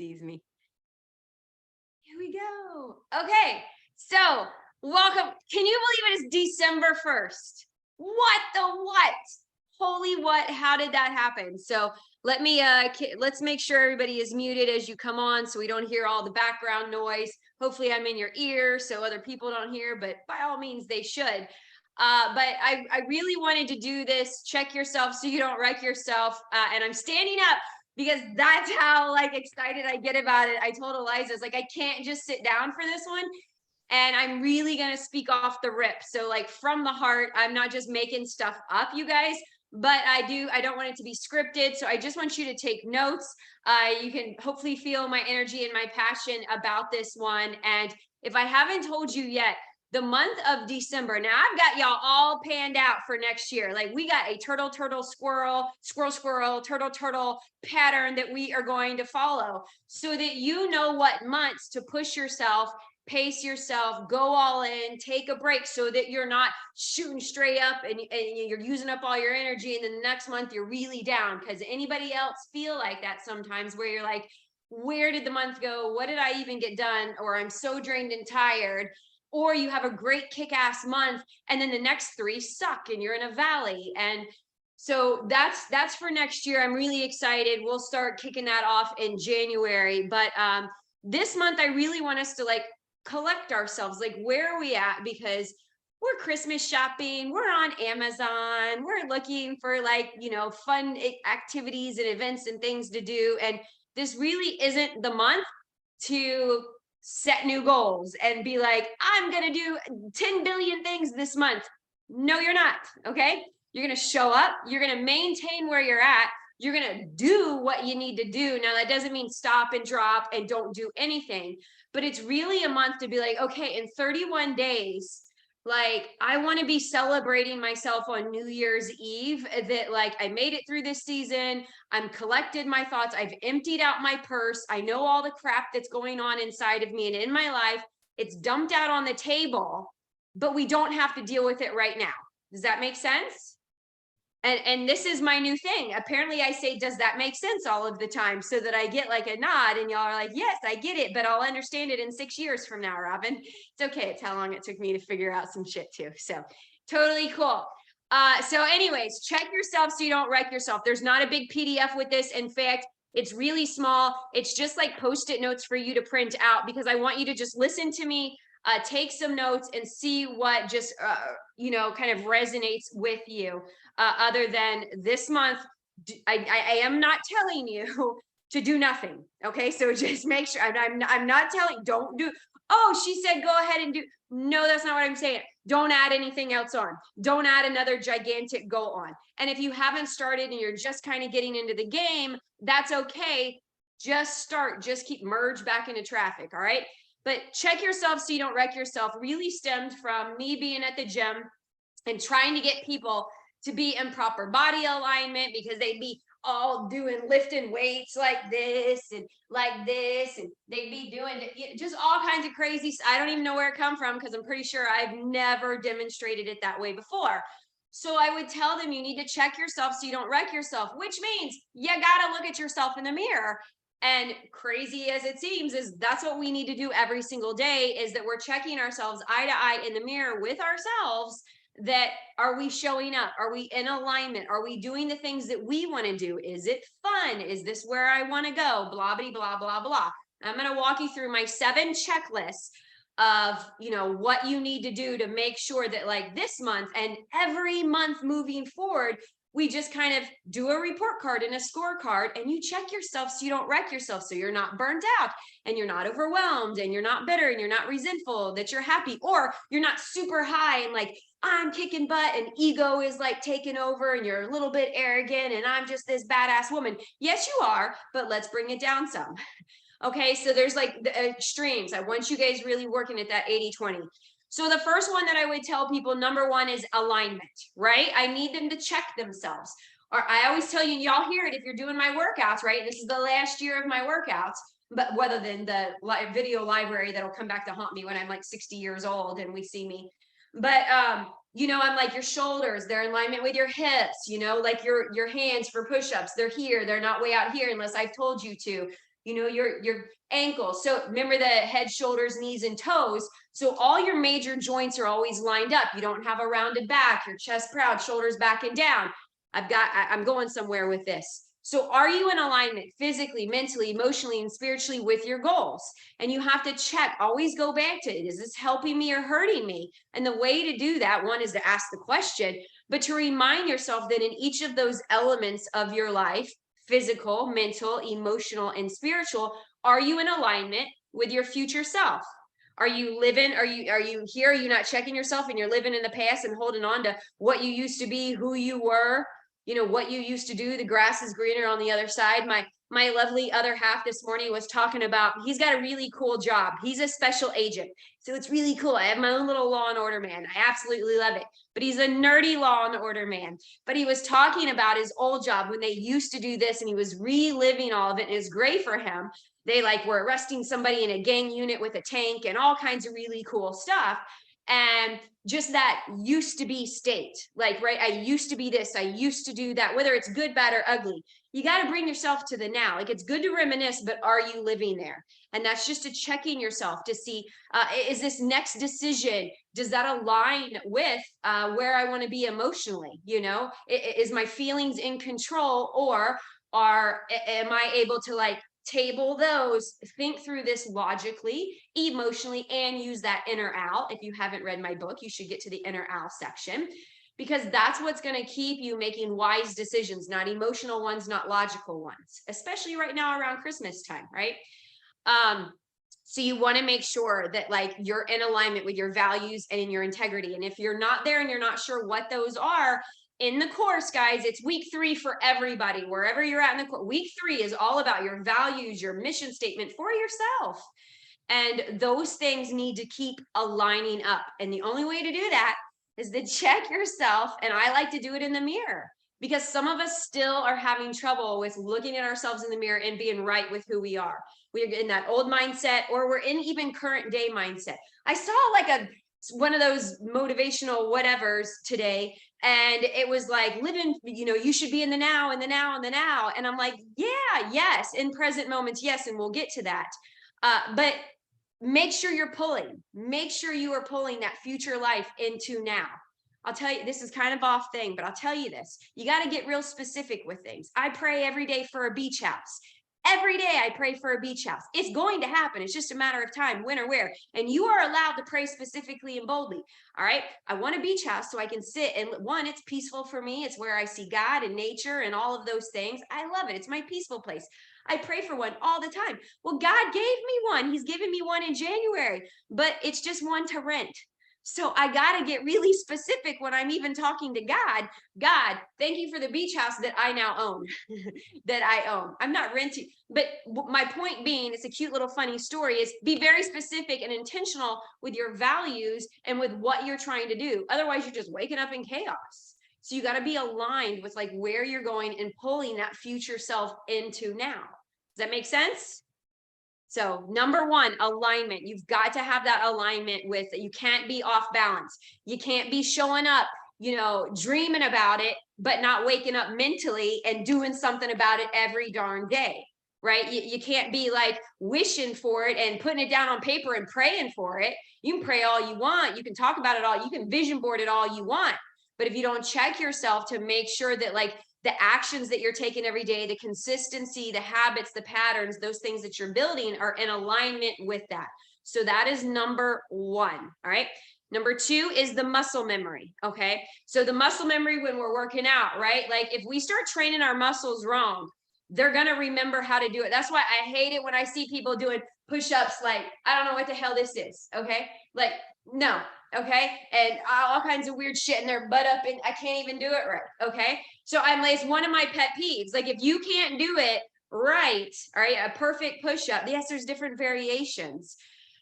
tease me. Here we go. Okay, so welcome. Can you believe it is December 1st? What the what? Holy what? How did that happen? So let's make sure everybody is muted as you come on so we don't hear all the background noise. Hopefully I'm in your ear so other people don't hear, but by all means they should. But I really wanted to do this. Check yourself so you don't wreck yourself. And I'm standing up because that's how like excited I get about it. I told Eliza, it's like I can't just sit down for this one. And I'm really gonna speak off the rip. So like from the heart, I'm not just making stuff up, you guys, but I don't want it to be scripted. So I just want you to take notes. You can hopefully feel my energy and my passion about this one. And if I haven't told you yet, the month of December. Now I've got y'all all panned out for next year. Like we got a turtle, turtle, squirrel, squirrel, squirrel, turtle, turtle pattern that we are going to follow so that you know what months to push yourself, pace yourself, go all in, take a break so that you're not shooting straight up and you're using up all your energy. And then the next month you're really down. Because anybody else feel like that sometimes where you're like, where did the month go? What did I even get done? Or I'm so drained and tired. Or you have a great kick-ass month and then the next 3 suck and you're in a valley. And so that's for next year. I'm really excited. We'll start kicking that off in January. But this month I really want us to like collect ourselves. Like where are we at? Because we're Christmas shopping, we're on Amazon, we're looking for like, fun activities and events and things to do. And this really isn't the month to set new goals and be like, I'm going to do 10 billion things this month. No, you're not. Okay. You're going to show up. You're going to maintain where you're at. You're going to do what you need to do. Now, that doesn't mean stop and drop and don't do anything, but it's really a month to be like, okay, in 31 days, like I want to be celebrating myself on New Year's Eve that like I made it through this season. I'm collected my thoughts. I've emptied out my purse. I know all the crap that's going on inside of me and in my life. It's dumped out on the table, but we don't have to deal with it right now. Does that make sense? And this is my new thing. Apparently I say, does that make sense all of the time so that I get like a nod and y'all are like, yes, I get it, but I'll understand it in 6 years from now, Robin. It's okay. It's how long it took me to figure out some shit too. So totally cool. So anyways, check yourself so you don't wreck yourself. There's not a big PDF with this. In fact, it's really small. It's just like Post-it notes for you to print out because I want you to just listen to me, take some notes and see what just, kind of resonates with you. Other than this month, I am not telling you to do nothing. Okay, so just make sure I'm not telling. Don't do. Oh, she said go ahead and do. No, that's not what I'm saying. Don't add anything else on. Don't add another gigantic goal on. And if you haven't started and you're just kind of getting into the game, that's okay. Just start. Just keep merge back into traffic. All right. But check yourself so you don't wreck yourself. Really stemmed from me being at the gym and trying to get people to be in proper body alignment because they'd be all doing lifting weights like this and they'd be doing just all kinds of crazy. I don't even know where it come from because I'm pretty sure I've never demonstrated it that way before. So I would tell them you need to check yourself so you don't wreck yourself, which means you got to look at yourself in the mirror. And crazy as it seems is that's what we need to do every single day is that we're checking ourselves eye to eye in the mirror with ourselves. That are we showing up? Are we in alignment? Are we doing the things that we want to do? Is it fun? Is this where I want to go? Blah, blah, blah, blah, blah. I'm going to walk you through my 7 checklists of, what you need to do to make sure that like this month and every month moving forward, we just kind of do a report card and a scorecard and you check yourself so you don't wreck yourself. So you're not burnt out and you're not overwhelmed and you're not bitter and you're not resentful, that you're happy, or you're not super high and like, I'm kicking butt and ego is like taking over and you're a little bit arrogant and I'm just this badass woman. Yes, you are, but let's bring it down some. Okay, so there's like the extremes. I want you guys really working at that 80-20. So the first one that I would tell people, number 1 is alignment, right? I need them to check themselves. Or I always tell you, y'all hear it if you're doing my workouts, right? This is the last year of my workouts, but whether than the video library that'll come back to haunt me when I'm like 60 years old and we see me. But I'm like your shoulders, they're in alignment with your hips, like your hands for push-ups, they're here, they're not way out here unless I've told you to. your ankles. So remember the head, shoulders, knees, and toes. So all your major joints are always lined up. You don't have a rounded back, your chest proud, shoulders back and down. I'm going somewhere with this. So are you in alignment physically, mentally, emotionally, and spiritually with your goals? And you have to check, always go back to, is this helping me or hurting me? And the way to do that, one, is to ask the question, but to remind yourself that in each of those elements of your life, physical, mental, emotional, and spiritual, are you in alignment with your future self? Are you living, are you here? Are you not checking yourself and you're living in the past and holding on to what you used to be, who you were, what you used to do? The grass is greener on the other side. My lovely other half this morning was talking about, he's got a really cool job. He's a special agent. So it's really cool. I have my own little law and order man. I absolutely love it. But he's a nerdy law and order man. But he was talking about his old job when they used to do this, and he was reliving all of it. And it was great for him. They were arresting somebody in a gang unit with a tank and all kinds of really cool stuff. And just that used to be state, right? I used to be this, I used to do that, whether it's good, bad, or ugly. You got to bring yourself to the now. It's good to reminisce, but are you living there? And that's just a checking yourself to see, is this next decision, does that align with where I want to be emotionally? Is my feelings in control, or am I able to table those, think through this logically, emotionally, and use that inner owl? If you haven't read my book, you should get to the inner owl section, because that's what's going to keep you making wise decisions, not emotional ones, not logical ones, especially right now around Christmas time, right? So you want to make sure that you're in alignment with your values and in your integrity. And if you're not there and you're not sure what those are, in the course, guys, it's week 3 for everybody, wherever you're at in the course. Week 3 is all about your values, your mission statement for yourself. And those things need to keep aligning up. And the only way to do that is to check yourself. And I like to do it in the mirror, because some of us still are having trouble with looking at ourselves in the mirror and being right with who we are. We're in that old mindset, or we're in even current day mindset. I saw one of those motivational whatevers today, and it was living, you should be in the now, in the now, in the now. And I'm like, yeah, yes, in present moments, yes, and we'll get to that. But make sure you are pulling that future life into now. I'll tell you, this is kind of off thing, but I'll tell you this. You got to get real specific with things. I pray every day for a beach house. Every day I pray for a beach house. It's going to happen. It's just a matter of time, when or where. And you are allowed to pray specifically and boldly. All right. I want a beach house so I can sit, and one, it's peaceful for me. It's where I see God and nature and all of those things. I love it. It's my peaceful place. I pray for one all the time. Well, God gave me one. He's given me one in January, but it's just one to rent. So I got to get really specific when I'm even talking to God. God, thank you for the beach house that I now own, that I own. I'm not renting. But my point being, it's a cute little funny story, is be very specific and intentional with your values and with what you're trying to do. Otherwise, you're just waking up in chaos. So you got to be aligned with where you're going and pulling that future self into now. Does that make sense? So number 1, alignment. You've got to have that alignment with, you can't be off balance. You can't be showing up, dreaming about it, but not waking up mentally and doing something about it every darn day, right? You can't be wishing for it and putting it down on paper and praying for it. You can pray all you want. You can talk about it all. You can vision board it all you want. But if you don't check yourself to make sure that the actions that you're taking every day, the consistency, the habits, the patterns, those things that you're building are in alignment with that. So that is number 1. All right. Number 2 is the muscle memory. Okay. So the muscle memory when we're working out, right? If we start training our muscles wrong, they're going to remember how to do it. That's why I hate it when I see people doing push-ups. I don't know what the hell this is. Okay. No. Okay. And all kinds of weird shit in their butt up, and I can't even do it right. Okay. So it's one of my pet peeves. If you can't do it right, all right, a perfect push-up. Yes, there's different variations.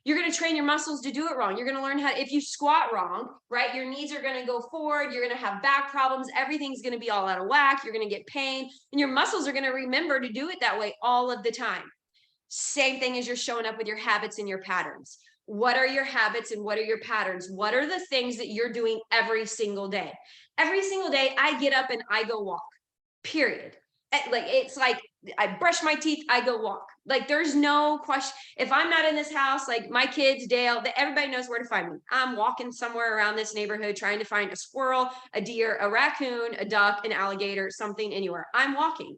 You're going to train your muscles to do it wrong. You're going to learn how, if you squat wrong, right, your knees are going to go forward. You're going to have back problems. Everything's going to be all out of whack. You're going to get pain, and your muscles are going to remember to do it that way all of the time. Same thing as you're showing up with your habits and your patterns. What are your habits and what are your patterns? What are the things that you're doing every single day? Every single day I get up and I go walk, period. It's I brush my teeth, I go walk. Like there's no question. If I'm not in this house, like my kids, Dale, everybody knows where to find me. I'm walking somewhere around this neighborhood trying to find a squirrel, a deer, a raccoon, a duck, an alligator, something anywhere. I'm walking.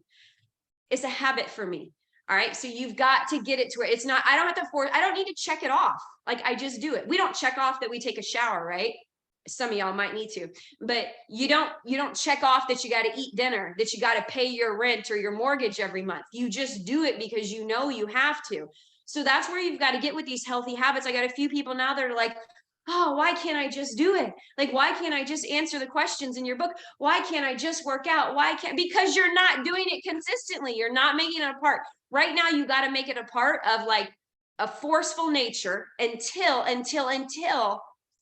It's a habit for me. All right. So you've got to get it to where it's not, I don't have to force, I don't need to check it off. Like I just do it. We don't check off that we take a shower, right? Some of y'all might need to, but you don't check off that you got to eat dinner, that you got to pay your rent or your mortgage every month. You just do it because you know you have to. So that's where you've got to get with these healthy habits. I got a few people now that are like, oh, why can't I just do it? Like, why can't I just answer the questions in your book? Why can't I just work out? Why can't, because you're not doing it consistently. You're not making it a part. Right now, you got to make it a part of like a forceful nature until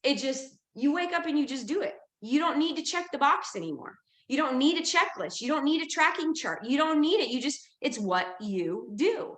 it just, you wake up and you just do it. You don't need to check the box anymore. You don't need a checklist. You don't need a tracking chart. You don't need it. You just, it's what you do.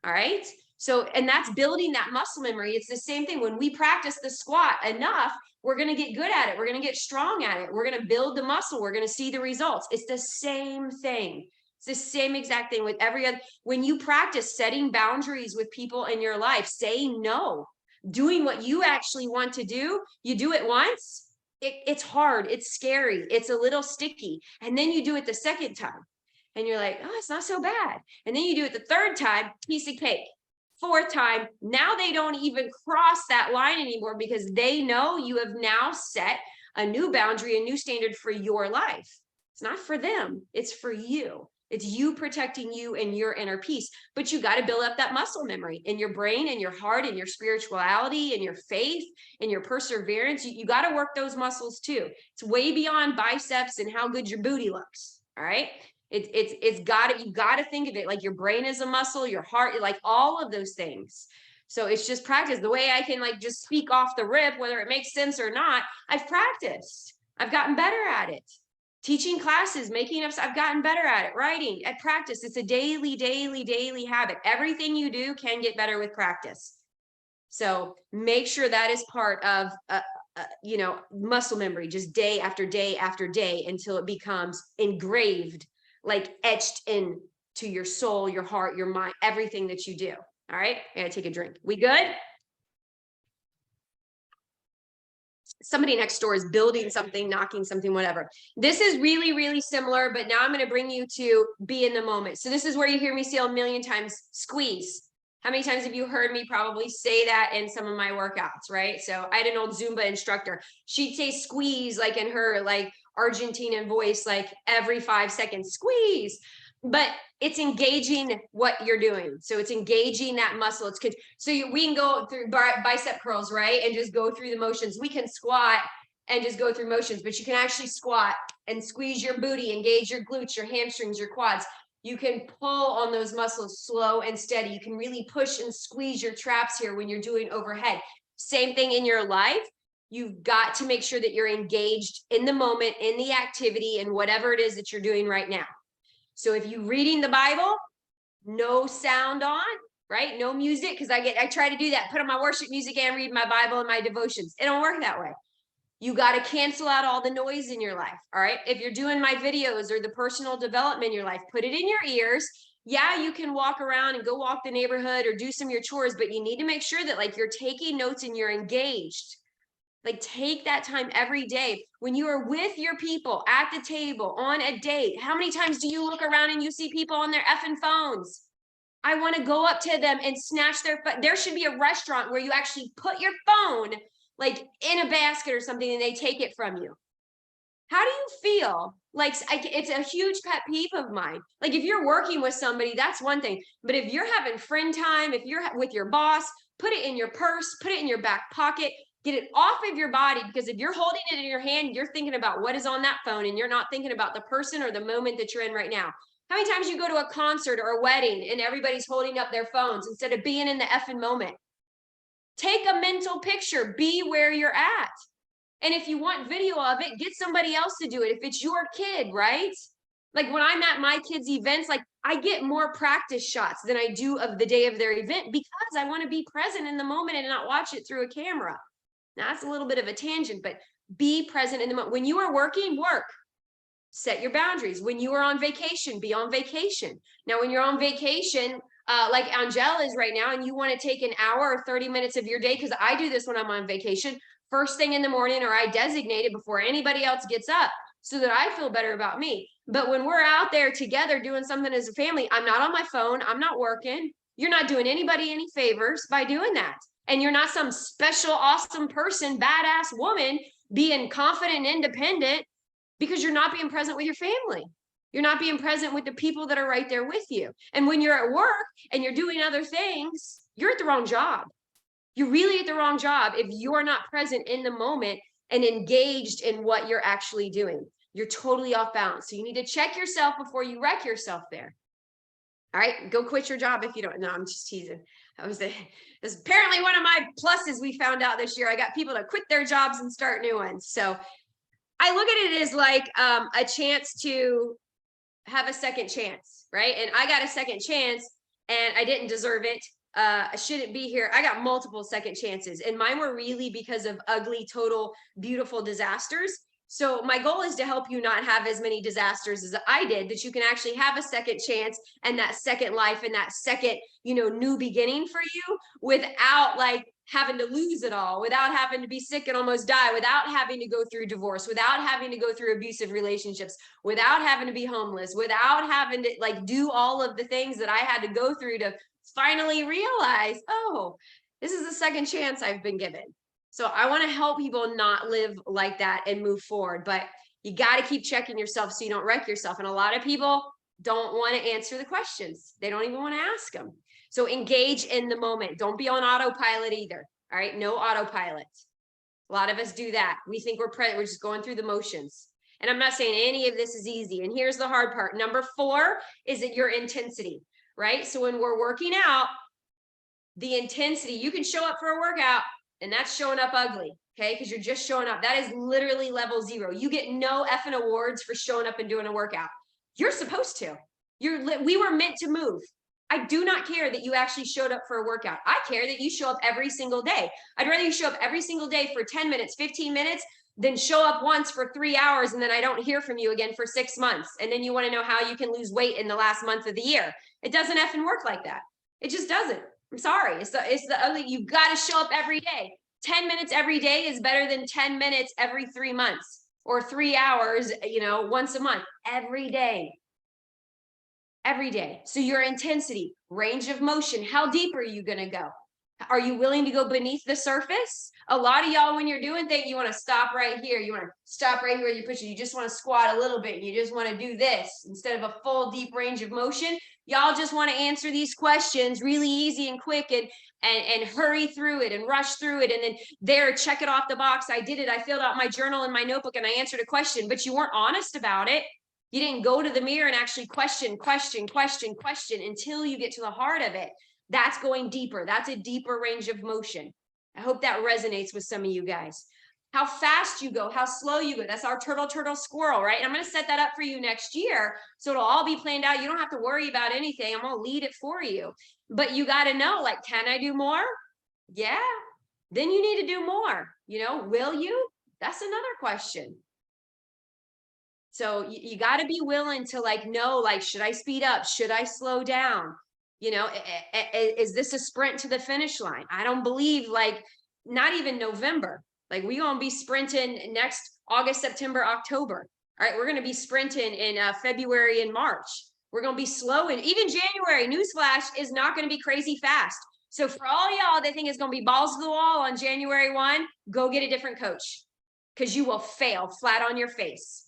All right. So, and that's building that muscle memory. It's the same thing. When we practice the squat enough, we're going to get good at it. We're going to get strong at it. We're going to build the muscle. We're going to see the results. It's the same thing. It's the same exact thing with every other. When you practice setting boundaries with people in your life, saying no, doing what you actually want to do, you do it once. It's hard. It's scary. It's a little sticky. And then you do it the second time. And you're like, oh, it's not so bad. And then you do it the third time, piece of cake. Fourth time, now they don't even cross that line anymore because they know you have now set a new boundary, a new standard for your life. It's not for them, it's for you. It's you protecting you and your inner peace. But you got to build up that muscle memory in your brain and your heart and your spirituality and your faith and your perseverance. You got to work those muscles too. It's way beyond biceps and how good your booty looks. All right. It's got it. You got to think of it like your brain is a muscle, your heart, like all of those things. So it's just practice. The way I can like just speak off the rip, whether it makes sense or not, I've practiced. I've gotten better at it. Teaching classes, making up, I've gotten better at it. Writing, at practice. It's a daily habit. Everything you do can get better with practice. So make sure that is part of muscle memory, just day after day after day until it becomes engraved, like etched into your soul, your heart, your mind, everything that you do. All right, I gotta take a drink. We good? Somebody next door is building something, knocking something, whatever. This is really, really similar, but now I'm going to bring you to be in the moment. So this is where you hear me say a million times, squeeze. How many times have you heard me probably say that in some of my workouts, right? So I had an old Zumba instructor. She'd say squeeze like in her like Argentinian voice, like every 5 seconds, squeeze. But it's engaging what you're doing. So it's engaging that muscle. It's we can go through bicep curls, right? And just go through the motions. We can squat and just go through motions, but you can actually squat and squeeze your booty, engage your glutes, your hamstrings, your quads. You can pull on those muscles slow and steady. You can really push and squeeze your traps here when you're doing overhead. Same thing in your life. You've got to make sure that you're engaged in the moment, in the activity, and whatever it is that you're doing right now. So if you're reading the Bible, no sound on, right? No music, because I try to do that, put on my worship music and read my Bible and my devotions. It don't work that way. You got to cancel out all the noise in your life, all right? If you're doing my videos or the personal development in your life, put it in your ears. Yeah, you can walk around and go walk the neighborhood or do some of your chores, but you need to make sure that like you're taking notes and you're engaged. Like take that time every day when you are with your people at the table on a date. How many times do you look around and you see people on their effing phones? I want to go up to them and snatch their phone. There should be a restaurant where you actually put your phone like in a basket or something and they take it from you. How do you feel? Like it's a huge pet peeve of mine. Like if you're working with somebody, that's one thing. But if you're having friend time, if you're with your boss, put it in your purse, put it in your back pocket. Get it off of your body, because if you're holding it in your hand, you're thinking about what is on that phone and you're not thinking about the person or the moment that you're in right now. How many times you go to a concert or a wedding and everybody's holding up their phones instead of being in the effing moment? Take a mental picture, be where you're at. And if you want video of it, get somebody else to do it. If it's your kid, right? Like when I'm at my kids' events, like I get more practice shots than I do of the day of their event because I want to be present in the moment and not watch it through a camera. Now that's a little bit of a tangent, but be present in the moment. When you are working, work. Set your boundaries. When you are on vacation, be on vacation. Now, when you're on vacation, like Angela is right now, and you want to take an hour or 30 minutes of your day, because I do this when I'm on vacation, first thing in the morning, or I designate it before anybody else gets up so that I feel better about me. But when we're out there together doing something as a family, I'm not on my phone. I'm not working. You're not doing anybody any favors by doing that. And you're not some special, awesome person, badass woman being confident and independent because you're not being present with your family. You're not being present with the people that are right there with you. And when you're at work and you're doing other things, you're at the wrong job. You're really at the wrong job if you're not present in the moment and engaged in what you're actually doing. You're totally off balance. So you need to check yourself before you wreck yourself there. All right, go quit your job if you don't. No, I'm just teasing. That's apparently one of my pluses we found out this year. I got people to quit their jobs and start new ones. So I look at it as like a chance to have a second chance, right? And I got a second chance and I didn't deserve it. I shouldn't be here. I got multiple second chances, and mine were really because of ugly, total, beautiful disasters. So my goal is to help you not have as many disasters as I did, that you can actually have a second chance and that second life and that second, new beginning for you without like having to lose it all, without having to be sick and almost die, without having to go through divorce, without having to go through abusive relationships, without having to be homeless, without having to like do all of the things that I had to go through to finally realize, oh, this is the second chance I've been given. So I want to help people not live like that and move forward, but you got to keep checking yourself so you don't wreck yourself. And a lot of people don't want to answer the questions. They don't even want to ask them. So engage in the moment. Don't be on autopilot either. All right. No autopilot. A lot of us do that. We think we're just going through the motions. And I'm not saying any of this is easy. And here's the hard part. Number 4 is that your intensity, right? So when we're working out, the intensity, you can show up for a workout and that's showing up ugly, okay? Because you're just showing up. That is literally level 0. You get no effing awards for showing up and doing a workout. You're supposed to. We were meant to move. I do not care that you actually showed up for a workout. I care that you show up every single day. I'd rather you show up every single day for 10 minutes, 15 minutes, than show up once for 3 hours and then I don't hear from you again for 6 months. And then you want to know how you can lose weight in the last month of the year. It doesn't effing work like that. It just doesn't. I'm sorry. It's the ugly. You got to show up every day. 10 minutes every day is better than 10 minutes every 3 months or 3 hours, once a month. Every day. Every day. So your intensity, range of motion, how deep are you going to go? Are you willing to go beneath the surface? A lot of y'all, when you're doing things, you want to stop right here. You want to stop right here. You push it. You just want to squat a little bit. You just want to do this instead of a full deep range of motion. Y'all just want to answer these questions really easy and quick and hurry through it and rush through it. And then there, check it off the box. I did it. I filled out my journal and my notebook and I answered a question, but you weren't honest about it. You didn't go to the mirror and actually question until you get to the heart of it. That's going deeper. That's a deeper range of motion. I hope that resonates with some of you guys. How fast you go, how slow you go. That's our turtle, squirrel, right? And I'm going to set that up for you next year. So it'll all be planned out. You don't have to worry about anything. I'm going to lead it for you. But you got to know, like, can I do more? Yeah. Then you need to do more. Will you? That's another question. So you got to be willing to know, should I speed up? Should I slow down? Is this a sprint to the finish line? I don't believe not even November. We gonna be sprinting next August, September, October. All right, we're gonna be sprinting in February and March. We're gonna be slow, and even January. Newsflash is not gonna be crazy fast. So for all y'all that think it's gonna be balls to the wall on January 1, go get a different coach, because you will fail flat on your face.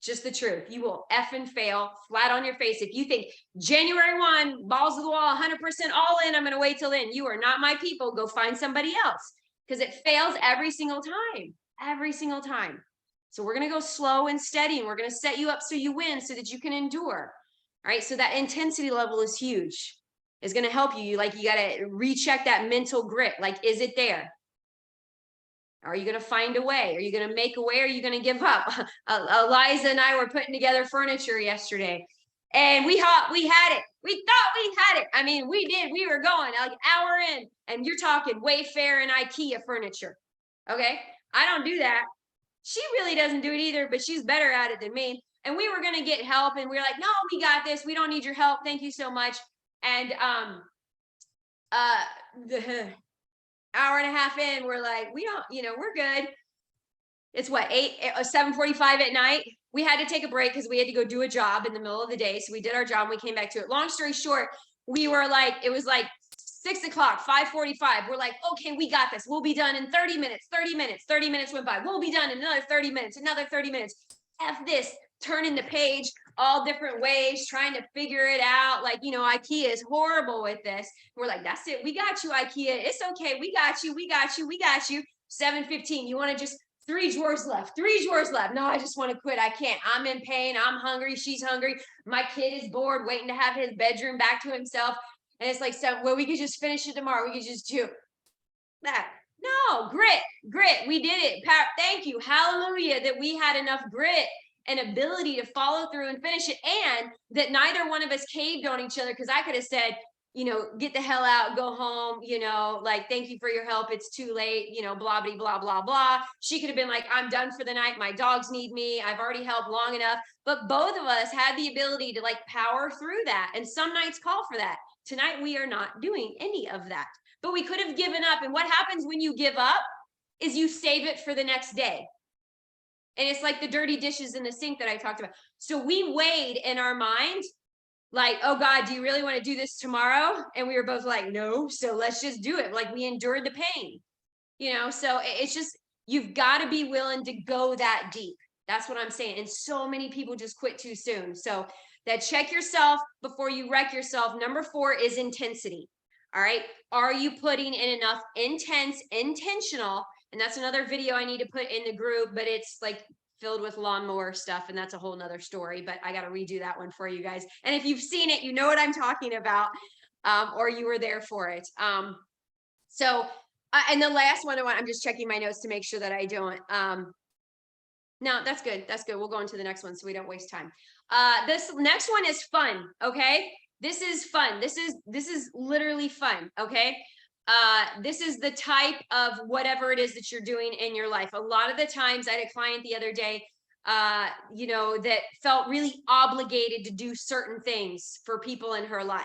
Just the truth. You will effing fail flat on your face. If you think January 1, balls to the wall, 100% all in, I'm going to wait till then. You are not my people. Go find somebody else, because it fails every single time. Every single time. So we're going to go slow and steady, and we're going to set you up so you win, so that you can endure. All right. So that intensity level is huge. It's going to help you. You got to recheck that mental grit. Is it there? Are you going to find a way? Are you going to make a way? Or are you going to give up? Eliza and I were putting together furniture yesterday, and we thought we had it. We thought we had it. I mean, we did. We were going an hour in, and you're talking Wayfair and IKEA furniture. Okay. I don't do that. she really doesn't do it either, but she's better at it than me. And we were going to get help. And we were like, no, we got this. We don't need your help. Thank you so much. And the hour and a half in, we're like, we don't, we're good. It's what, 7:45 at night. We had to take a break because we had to go do a job in the middle of the day. So we did our job and we came back to it. Long story short, we were like, it was like 6 o'clock, 5:45. We're like, okay, we got this. We'll be done in 30 minutes, 30 minutes, 30 minutes went by. We'll be done in another 30 minutes, another 30 minutes. F this, turning the page all different ways, trying to figure it out. Like, IKEA is horrible with this. We're like, that's it. We got you, IKEA. It's okay. We got you. We got you. We got you. 7:15. You want to just 3 drawers left, 3 drawers left. No, I just want to quit. I can't. I'm in pain. I'm hungry. She's hungry. My kid is bored, waiting to have his bedroom back to himself. And it's like, so, well, we could just finish it tomorrow. We could just do that. No, grit. We did it. Thank you. Hallelujah that we had enough grit and ability to follow through and finish it. And that neither one of us caved on each other. Because I could have said, get the hell out, go home, like, thank you for your help. It's too late, blah, blah, blah, blah, blah. She could have been like, I'm done for the night. My dogs need me. I've already helped long enough. But both of us had the ability to like power through that. And some nights call for that. Tonight, we are not doing any of that, but we could have given up. And what happens when you give up is you save it for the next day. And it's like the dirty dishes in the sink that I talked about. So we weighed in our mind, like, oh God, do you really want to do this tomorrow? And we were both like, no, so let's just do it. Like, we endured the pain, so it's just, you've got to be willing to go that deep. That's what I'm saying. And so many people just quit too soon. So that check yourself before you wreck yourself. Number 4 is intensity. All right. Are you putting in enough intentional? And that's another video I need to put in the group, but it's like filled with lawnmower stuff. And that's a whole nother story, but I got to redo that one for you guys. And if you've seen it, you know what I'm talking about, or you were there for it. And the last one I'm just checking my notes to make sure that I don't, no, that's good. That's good. We'll go on to the next one so we don't waste time. This next one is fun. Okay. This is fun. This is literally fun. Okay. This is the type of whatever it is that you're doing in your life. A lot of the times I had a client the other day, that felt really obligated to do certain things for people in her life.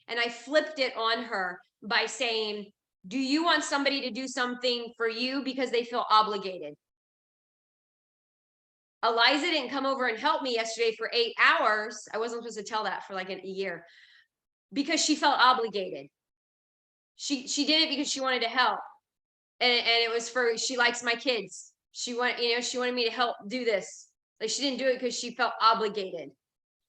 And I flipped it on her by saying, do you want somebody to do something for you because they feel obligated? Eliza didn't come over and help me yesterday for 8 hours. I wasn't supposed to tell that for like a year because she felt obligated. She did it because she wanted to help. And it was she likes my kids. She wanted me to help do this. Like, she didn't do it because she felt obligated.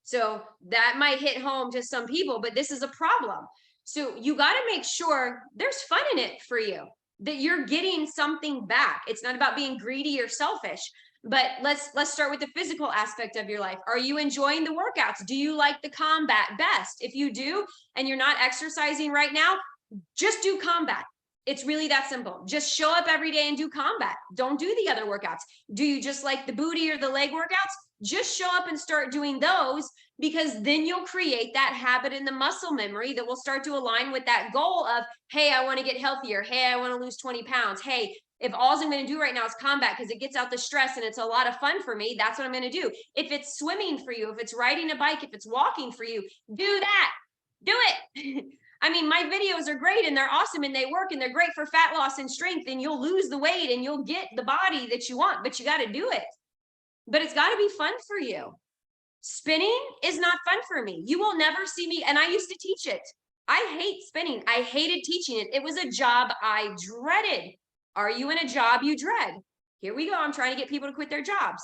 So that might hit home to some people, but this is a problem. So you got to make sure there's fun in it for you, that you're getting something back. It's not about being greedy or selfish. But let's start with the physical aspect of your life. Are you enjoying the workouts? Do you like the combat best? If you do, and you're not exercising right now, just do combat. It's really that simple. Just show up every day and do combat. Don't do the other workouts. Do you just like the booty or the leg workouts? Just show up and start doing those, because then you'll create that habit in the muscle memory that will start to align with that goal of, hey, I want to get healthier. Hey, I want to lose 20 pounds. Hey, if all I'm going to do right now is combat because it gets out the stress and it's a lot of fun for me, that's what I'm going to do. If it's swimming for you, if it's riding a bike, if it's walking for you, do that. Do it. I mean, my videos are great and they're awesome and they work and they're great for fat loss and strength, and you'll lose the weight and you'll get the body that you want, but you got to do it. But it's got to be fun for you. Spinning is not fun for me. You will never see me. And I used to teach it. I hate spinning. I hated teaching it. It was a job I dreaded. Are you in a job you dread? Here we go. I'm trying to get people to quit their jobs.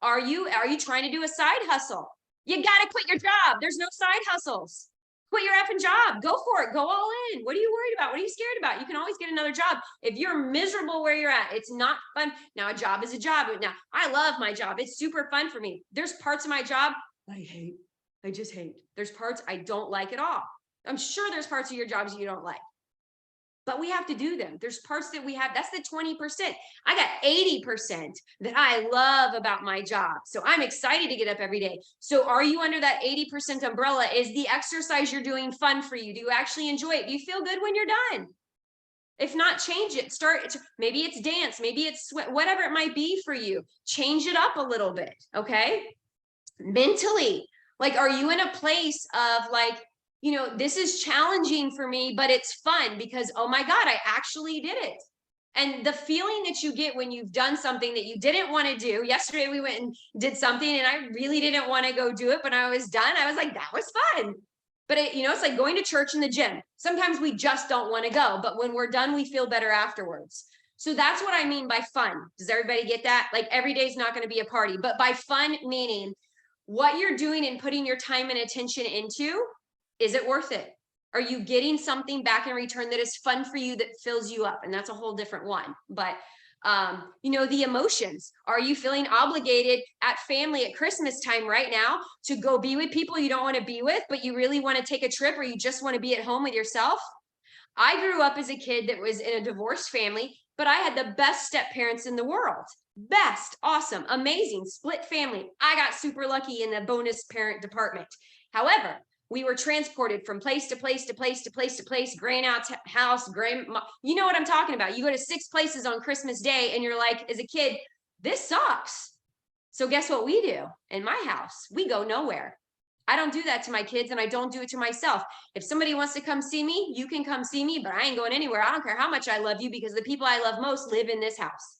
Are you trying to do a side hustle? You got to quit your job. There's no side hustles. Quit your effing job. Go for it. Go all in. What are you worried about? What are you scared about? You can always get another job. If you're miserable where you're at, it's not fun. Now, a job is a job. Now, I love my job. It's super fun for me. There's parts of my job I hate. I just hate. There's parts I don't like at all. I'm sure there's parts of your jobs you don't like, but we have to do them. There's parts that we have. That's the 20%. I got 80% that I love about my job. So I'm excited to get up every day. So are you under that 80% umbrella? Is the exercise you're doing fun for you? Do you actually enjoy it? Do you feel good when you're done? If not, change it. Maybe it's dance, maybe it's sweat, whatever it might be for you. Change it up a little bit, okay? Mentally, like, are you in a place of like, this is challenging for me, but it's fun because, oh my God, I actually did it. And the feeling that you get when you've done something that you didn't want to do. Yesterday, we went and did something and I really didn't want to go do it. But I was done. I was like, that was fun. But it's like going to church in the gym. Sometimes we just don't want to go, but when we're done, we feel better afterwards. So that's what I mean by fun. Does everybody get that? Like every day is not going to be a party, but by fun, meaning what you're doing and putting your time and attention into, is it worth it? Are you getting something back in return that is fun for you, that fills you up? And that's a whole different one. But the emotions. Are you feeling obligated at family at Christmas time right now to go be with people you don't want to be with, but you really want to take a trip, or you just want to be at home with yourself? I grew up as a kid that was in a divorced family, but I had the best step parents in the world. Best, awesome, amazing, split family. I got super lucky in the bonus parent department. However, we were transported from place to place to place to place to place, grandma's house, you know what I'm talking about. You go to 6 places on Christmas Day and you're like, as a kid, this sucks. So guess what we do in my house? We go nowhere. I don't do that to my kids, and I don't do it to myself. If somebody wants to come see me, you can come see me, but I ain't going anywhere. I don't care how much I love you, because the people I love most live in this house.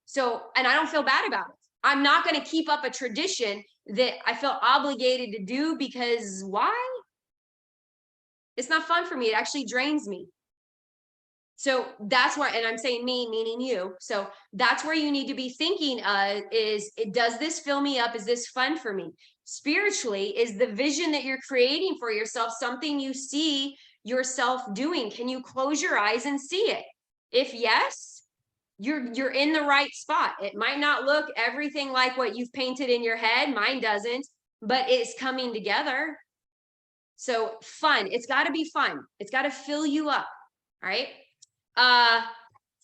So, and I don't feel bad about it. I'm not going to keep up a tradition that I felt obligated to do, because why? It's not fun for me. It actually drains me. So that's why, and I'm saying me, meaning you. So that's where you need to be thinking does this fill me up? Is this fun for me? Spiritually, is the vision that you're creating for yourself something you see yourself doing? Can you close your eyes and see it? If yes, you're in the right spot. It might not look everything like what you've painted in your head. Mine doesn't, but it's coming together. So fun. It's got to be fun. It's got to fill you up. All right.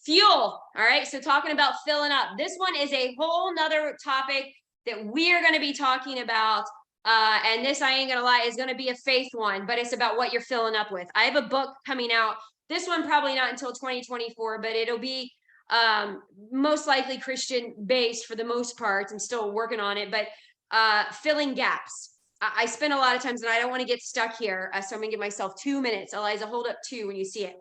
Fuel. All right. So talking about filling up. This one is a whole nother topic that we are going to be talking about. And this, I ain't going to lie, is going to be a faith one, but it's about what you're filling up with. I have a book coming out. This one probably not until 2024, but it'll be most likely Christian based for the most part. I'm still working on it, but filling gaps. I spend a lot of times, and I don't want to get stuck here. So I'm gonna give myself 2 minutes. Eliza, hold up 2 when you see it.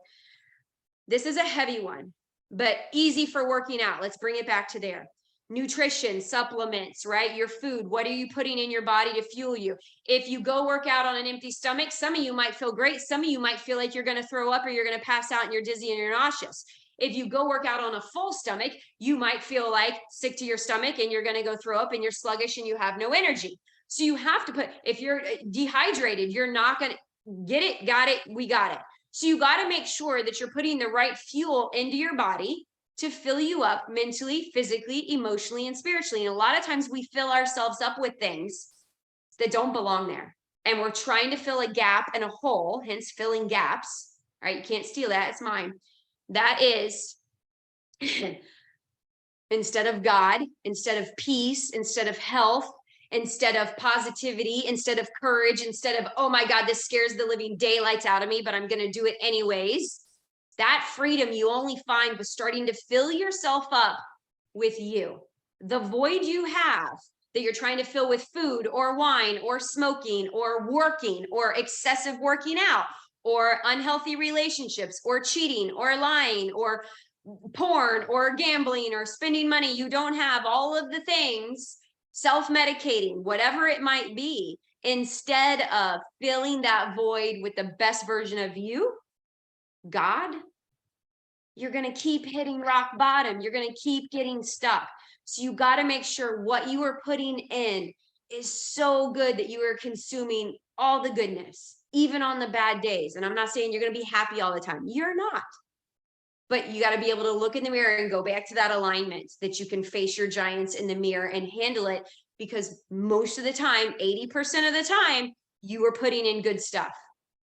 This is a heavy one, but easy for working out. Let's bring it back to there. Nutrition, supplements, right? Your food. What are you putting in your body to fuel you? If you go work out on an empty stomach, some of you might feel great. Some of you might feel like you're going to throw up, or you're going to pass out and you're dizzy and you're nauseous. If you go work out on a full stomach, you might feel like sick to your stomach and you're going to go throw up and you're sluggish and you have no energy. So you have to if you're dehydrated, you're not going to get it. Got it. We got it. So you got to make sure that you're putting the right fuel into your body to fill you up mentally, physically, emotionally, and spiritually. And a lot of times we fill ourselves up with things that don't belong there. And we're trying to fill a gap and a hole, hence filling gaps. All right, you can't steal that. It's mine. That is instead of God, instead of peace, instead of health, instead of positivity, instead of courage, instead of, oh my God, this scares the living daylights out of me, but I'm going to do it anyways. That freedom you only find with starting to fill yourself up with you. The void you have that you're trying to fill with food or wine or smoking or working or excessive working out or unhealthy relationships or cheating or lying or porn or gambling or spending money. You don't have all of the things, self-medicating, whatever it might be, instead of filling that void with the best version of you, God, you're going to keep hitting rock bottom. You're going to keep getting stuck. So you got to make sure what you are putting in is so good that you are consuming all the goodness, even on the bad days. And I'm not saying you're going to be happy all the time. You're not. But you got to be able to look in the mirror and go back to that alignment, that you can face your giants in the mirror and handle it, because most of the time, 80% of the time, you are putting in good stuff.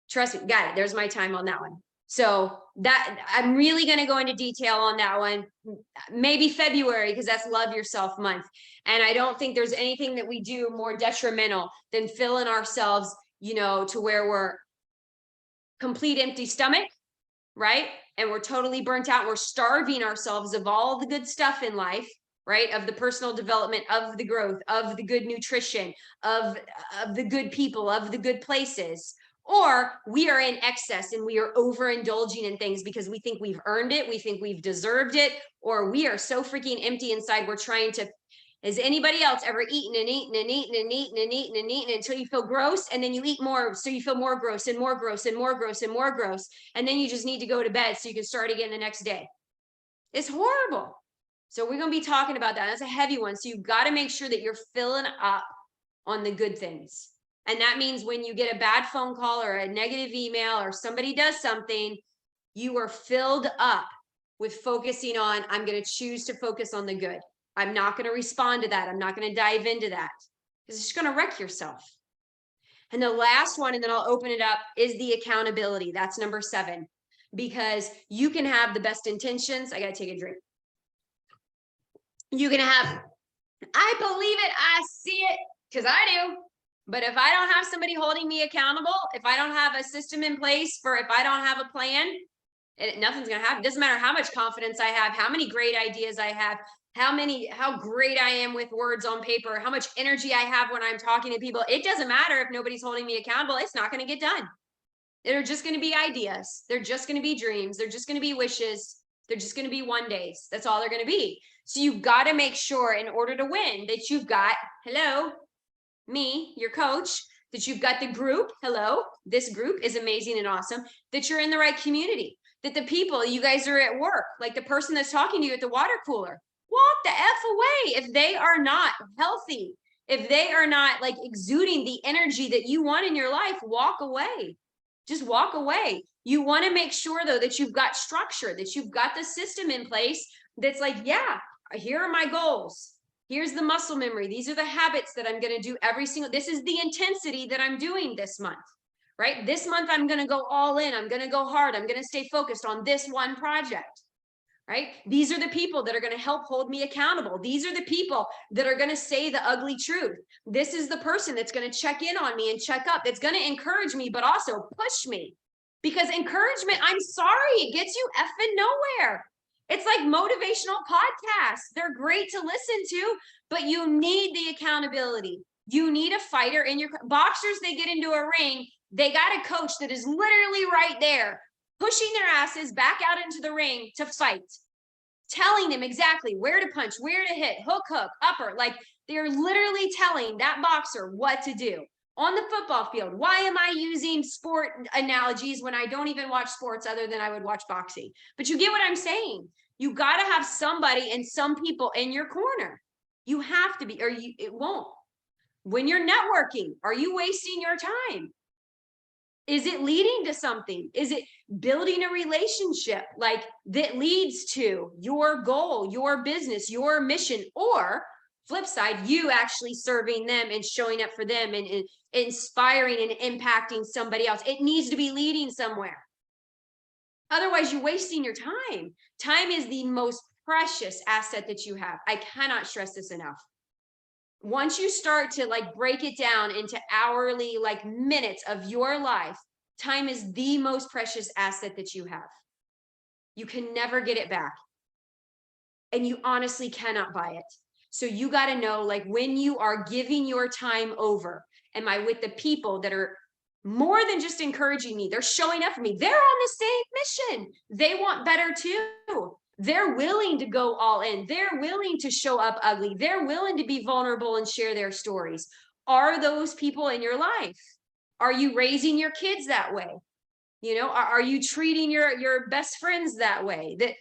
Trust me. Got it. There's my time on that one. So that I'm really going to go into detail on that one, maybe February, because that's Love Yourself Month. And I don't think there's anything that we do more detrimental than filling ourselves, to where we're complete empty stomach right? And we're totally burnt out. We're starving ourselves of all the good stuff in life, right? Of the personal development, of the growth, of the good nutrition, of the good people, of the good places. Or we are in excess and we are overindulging in things because we think we've earned it, we think we've deserved it, or we are so freaking empty inside. We're trying to, has anybody else ever eaten and eaten and eaten and eaten and eaten and eaten until you feel gross, and then you eat more so you feel more gross and more gross and more gross and more gross, and then you just need to go to bed so you can start again the next day? It's horrible. So we're going to be talking about that. That's a heavy one. So you've got to make sure that you're filling up on the good things. And that means when you get a bad phone call or a negative email or somebody does something, you are filled up with focusing on, I'm going to choose to focus on the good. I'm not going to respond to that. I'm not going to dive into that because it's just going to wreck yourself. And the last one, and then I'll open it up, is the accountability. That's number 7, because you can have the best intentions. I got to take a drink. You can have, I believe it, I see it, because I do. But if I don't have somebody holding me accountable, if I don't have a system in place for, if I don't have a plan, nothing's going to happen. It doesn't matter how much confidence I have, how many great ideas I have, how great I am with words on paper, how much energy I have when I'm talking to people. It doesn't matter if nobody's holding me accountable. It's not going to get done. They're just going to be ideas. They're just going to be dreams. They're just going to be wishes. They're just going to be one days. That's all they're going to be. So you've got to make sure, in order to win, that you've got, hello, me, your coach, that you've got the group, hello, this group is amazing and awesome, that you're in the right community, that the people, you guys are at work, like the person that's talking to you at the water cooler, walk the F away if they are not healthy. If they are not like exuding the energy that you want in your life, walk away. Just walk away. You want to make sure, though, that you've got structure, that you've got the system in place that's like, yeah, here are my goals. Here's the muscle memory. These are the habits that I'm going to do every single, this is the intensity that I'm doing this month, right? This month, I'm going to go all in. I'm going to go hard. I'm going to stay focused on this one project, right? These are the people that are going to help hold me accountable. These are the people that are going to say the ugly truth. This is the person that's going to check in on me and check up. That's going to encourage me, but also push me. Because encouragement, I'm sorry, it gets you effing nowhere. It's like motivational podcasts. They're great to listen to, but you need the accountability. You need a fighter in your boxers. They get into a ring. They got a coach that is literally right there, pushing their asses back out into the ring to fight, telling them exactly where to punch, where to hit, hook, upper. Like they're literally telling that boxer what to do. On the football field, why am I using sport analogies when I don't even watch sports other than I would watch boxing? But you get what I'm saying. You got to have somebody and some people in your corner. You have to be, or it won't. When you're networking, are you wasting your time? Is it leading to something? Is it building a relationship like that leads to your goal, your business, your mission? Or flip side, you actually serving them and showing up for them and inspiring and impacting somebody else. It needs to be leading somewhere. Otherwise, you're wasting your time. Time is the most precious asset that you have. I cannot stress this enough. Once you start to like break it down into hourly, like minutes of your life, time is the most precious asset that you have. You can never get it back. And you honestly cannot buy it. So you got to know, like when you are giving your time over, am I with the people that are more than just encouraging me? They're showing up for me. They're on the same mission. They want better too. They're willing to go all in. They're willing to show up ugly. They're willing to be vulnerable and share their stories. Are those people in your life? Are you raising your kids that way? You know, are you treating your best friends that way? That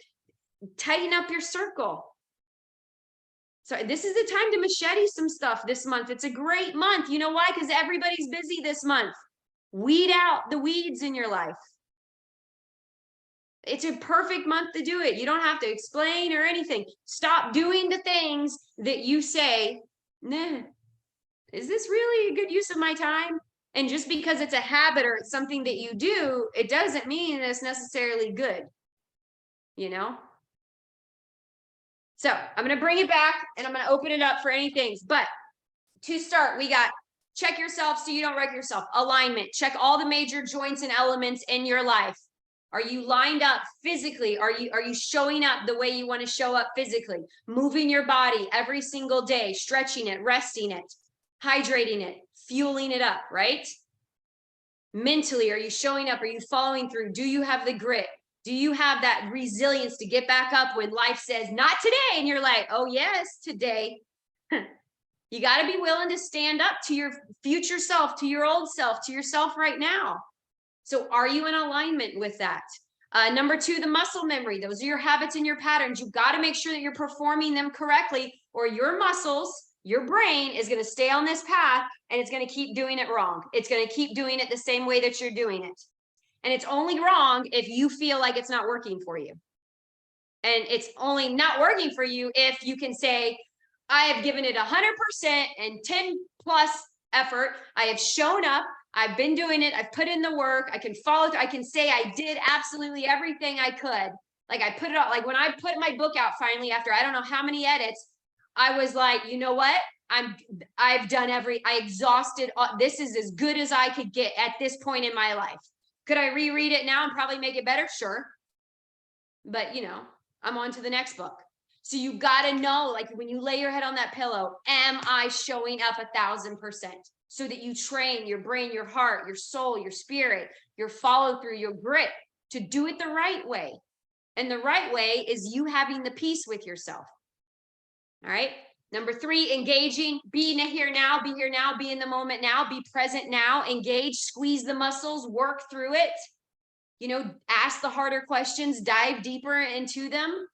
tighten up your circle. So this is the time to machete some stuff this month. It's a great month. You know why? Because everybody's busy this month. Weed out the weeds in your life. It's a perfect month to do it. You don't have to explain or anything. Stop doing the things that you say, nah, is this really a good use of my time? And just because it's a habit or it's something that you do, it doesn't mean it's necessarily good, you know? So I'm going to bring it back and I'm going to open it up for any things. But to start, we got check yourself so you don't wreck yourself. Alignment, check all the major joints and elements in your life. Are you lined up physically? Are you showing up the way you want to show up physically? Moving your body every single day, stretching it, resting it, hydrating it, fueling it up, right? Mentally, are you showing up? Are you following through? Do you have the grit? Do you have that resilience to get back up when life says, not today? And you're like, oh, yes, today. You got to be willing to stand up to your future self, to your old self, to yourself right now. So are you in alignment with that? Number 2, the muscle memory. Those are your habits and your patterns. You've got to make sure that you're performing them correctly, or your muscles, your brain is going to stay on this path and it's going to keep doing it wrong. It's going to keep doing it the same way that you're doing it. And it's only wrong if you feel like it's not working for you. And it's only not working for you if you can say, I have given it 100% and 10 plus effort. I have shown up. I've been doing it. I've put in the work. I can follow. I can say I did absolutely everything I could. Like I put it out. Like when I put my book out finally, after I don't know how many edits, I was like, you know what? I exhausted. This is as good as I could get at this point in my life. Could I reread it now and probably make it better? Sure. But I'm on to the next book. So you got to know, like when you lay your head on that pillow, am I showing up 1,000%? So that you train your brain, your heart, your soul, your spirit, your follow through, your grit to do it the right way. And the right way is you having the peace with yourself. All right. Number 3, engaging, be here now, be here now, be in the moment now, be present now, engage, squeeze the muscles, work through it. Ask the harder questions, dive deeper into them.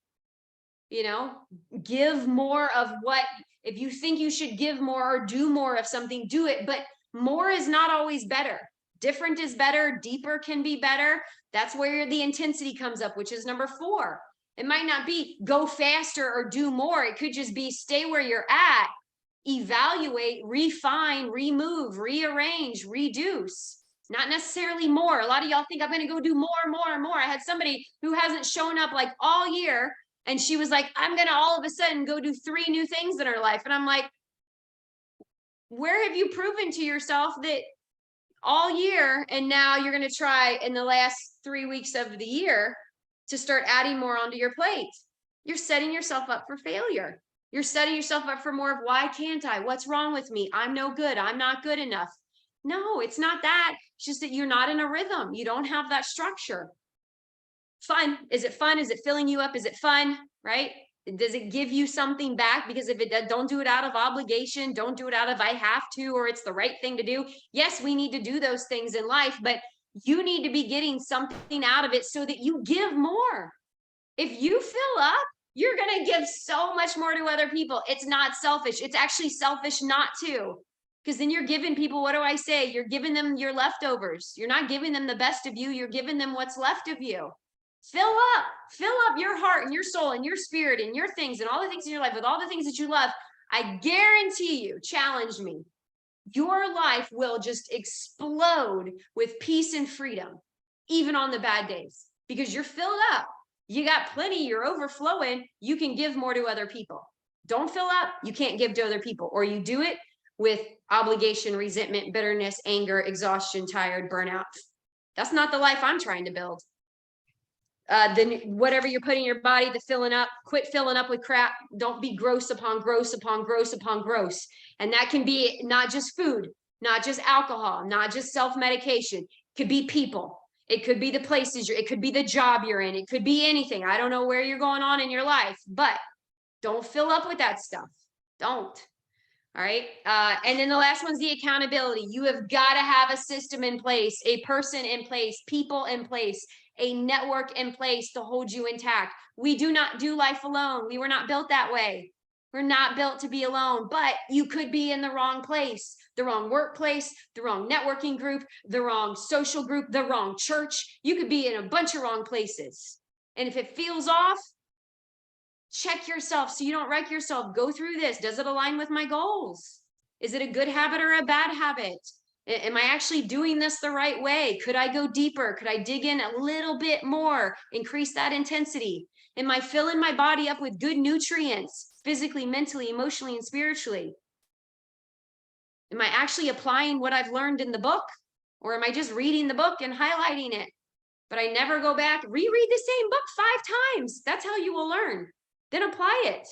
Give more of what, if you think you should give more or do more of something, do it. But more is not always better. Different is better. Deeper can be better. That's where the intensity comes up, which is number 4. It might not be go faster or do more. It could just be stay where you're at, evaluate, refine, remove, rearrange, reduce. Not necessarily more. A lot of y'all think I'm going to go do more. I had somebody who hasn't shown up like all year. And she was like, I'm going to all of a sudden go do 3 new things in her life. And I'm like, where have you proven to yourself that all year and now you're going to try in the last 3 weeks of the year to start adding more onto your plate? You're setting yourself up for failure. You're setting yourself up for more of why can't I? What's wrong with me? I'm no good. I'm not good enough. No, it's not that. It's just that you're not in a rhythm. You don't have that structure. Fun. Is it fun? Is it filling you up? Is it fun? Right? Does it give you something back? Because if it does, don't do it out of obligation. Don't do it out of I have to, or it's the right thing to do. Yes, we need to do those things in life, but you need to be getting something out of it so that you give more. If you fill up, you're going to give so much more to other people. It's not selfish. It's actually selfish not to. Because then you're giving people, what do I say? You're giving them your leftovers. You're not giving them the best of you. You're giving them what's left of you. Fill up your heart and your soul and your spirit and your things and all the things in your life with all the things that you love. I guarantee you, challenge me, your life will just explode with peace and freedom, even on the bad days, because you're filled up. You got plenty, you're overflowing. You can give more to other people. Don't fill up, you can't give to other people, or you do it with obligation, resentment, bitterness, anger, exhaustion, tired, burnout. That's not the life I'm trying to build. Then whatever you're putting in your body, the filling up, quit filling up with crap. Don't be gross upon gross upon gross upon gross. And that can be not just food, not just alcohol, not just self-medication. It could be people. It could be the places it could be the job you're in. It could be anything. I don't know where you're going on in your life, but don't fill up with that stuff. Don't. All right. And then the last one's the accountability. You have got to have a system in place, a person in place, people in place, a network in place to hold you intact. We do not do life alone. We were not built that way. We're not built to be alone, but you could be in the wrong place, the wrong workplace, the wrong networking group, the wrong social group, the wrong church. You could be in a bunch of wrong places. And if it feels off, check yourself so you don't wreck yourself. Go through this. Does it align with my goals? Is it a good habit or a bad habit? Am I actually doing this the right way? Could I go deeper? Could I dig in a little bit more? Increase that intensity? Am I filling my body up with good nutrients, physically, mentally, emotionally, and spiritually? Am I actually applying what I've learned in the book? Or am I just reading the book and highlighting it? but I never go back, reread the same book 5 times. That's how you will learn. Then apply it.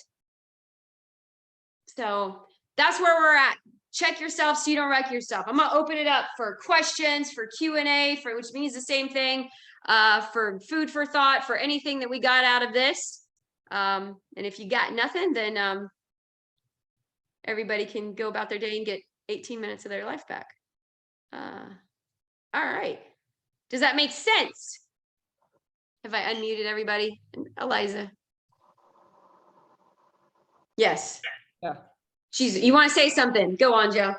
So that's where we're at. Check yourself so you don't wreck yourself. I'm gonna open it up for questions, for Q&A, for which means the same thing, for food for thought, for anything that we got out of this. And if you got nothing, then everybody can go about their day and get 18 minutes of their life back. All right. Does that make sense? Have I unmuted everybody? Eliza. Yes. Yeah. You want to say something? Go on, Joe.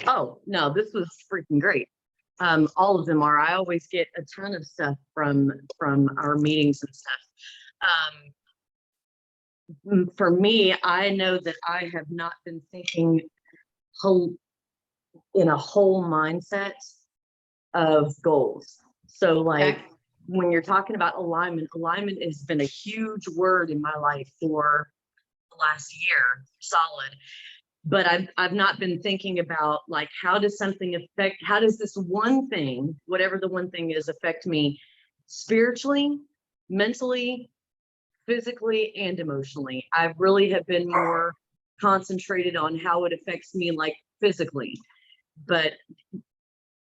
Oh, no, this was freaking great. All of them are. I always get a ton of stuff from our meetings and stuff. For me, I know that I have not been thinking in a whole mindset of goals. So like when you're talking about alignment has been a huge word in my life for the last year, solid. But I've not been thinking about like, how does this one thing, whatever the one thing is, affect me spiritually, mentally, physically, and emotionally. I really have been more concentrated on how it affects me like physically. But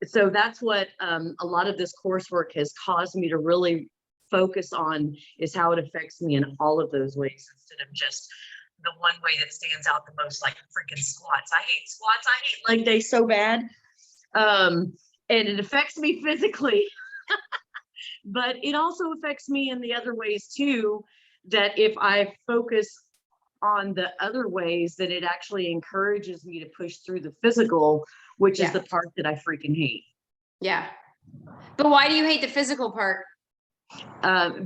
so that's what a lot of this coursework has caused me to really focus on, is how it affects me in all of those ways, instead of just the one way that stands out the most, like freaking squats. I hate squats. I hate leg day so bad. And it affects me physically, but it also affects me in the other ways too, that if I focus on the other ways, that it actually encourages me to push through the physical, which is the part that I freaking hate. Yeah. But why do you hate the physical part?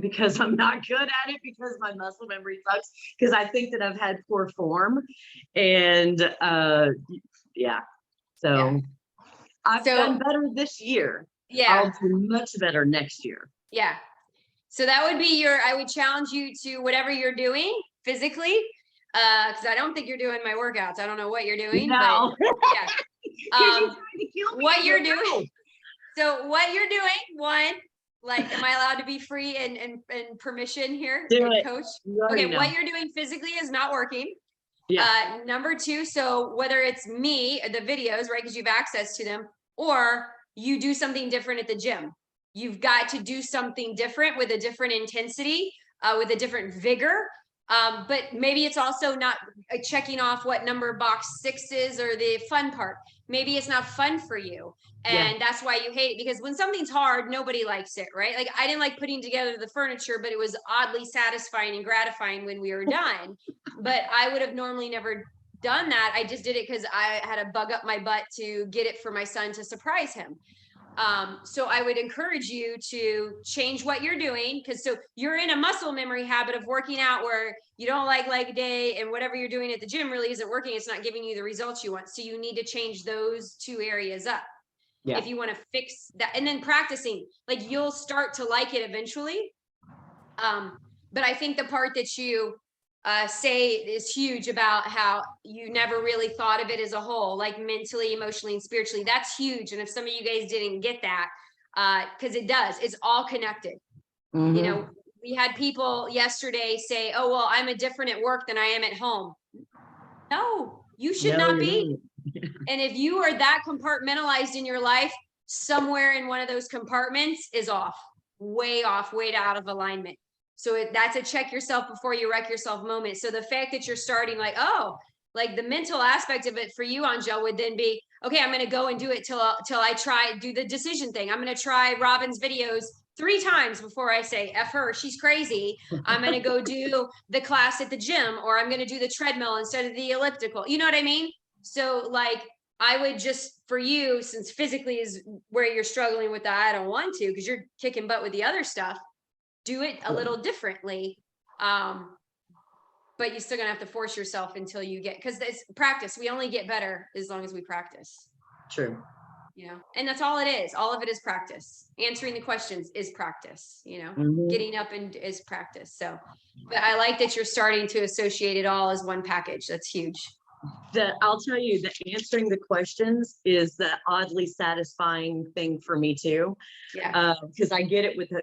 Because I'm not good at it, because my muscle memory sucks, because I think that I've had poor form. And so I've done better this year. Yeah. I'll do much better next year. Yeah. So that would be I would challenge you to whatever you're doing physically, because I don't think you're doing my workouts. I don't know what you're doing. No. But yeah. What you're doing. So what you're doing, one, like, am I allowed to be free and permission here, coach? Okay, what you're doing physically is not working. Yeah. Number two, so whether it's me, the videos, right, because you have access to them, or you do something different at the gym. You've got to do something different with a different intensity, with a different vigor. But maybe it's also not checking off what number box 6 is, or the fun part. Maybe it's not fun for you. And that's why you hate it, because when something's hard, nobody likes it, right? Like, I didn't like putting together the furniture, but it was oddly satisfying and gratifying when we were done. But I would have normally never done that. I just did it because I had a bug up my butt to get it for my son to surprise him. So I would encourage you to change what you're doing, because so you're in a muscle memory habit of working out where you don't like leg day, and whatever you're doing at the gym really isn't working. It's not giving you the results you want. So you need to change those 2 areas up. If you want to fix that, and then practicing, like, you'll start to like it eventually. But I think the part that you say is huge about how you never really thought of it as a whole, like mentally, emotionally, and spiritually. That's huge. And if some of you guys didn't get that, because it does, it's all connected. You know, we had people yesterday say, oh, well, I'm a different at work than I am at home. No, you should not be. And if you are that compartmentalized in your life, somewhere in one of those compartments is off, way out of alignment. So that's a check yourself before you wreck yourself moment. So the fact that you're starting like, oh, like the mental aspect of it for you, Angel, would then be, okay, I'm going to go and do it till I do the decision thing. I'm going to try Robin's videos 3 times before I say, F her, she's crazy. I'm going to go do the class at the gym, or I'm going to do the treadmill instead of the elliptical. You know what I mean? So like, I would just, for you, since physically is where you're struggling with that, I don't want to, because you're kicking butt with the other stuff, do it a little differently. But you're still gonna have to force yourself until you get, because it's practice. We only get better as long as we practice. True. You know, and that's all it is. All of it is practice. Answering the questions is practice, you know, getting up and is practice. So, but I like that you're starting to associate it all as one package. That's huge. I'll tell you that answering the questions is the oddly satisfying thing for me too. Yeah. Because I get it with the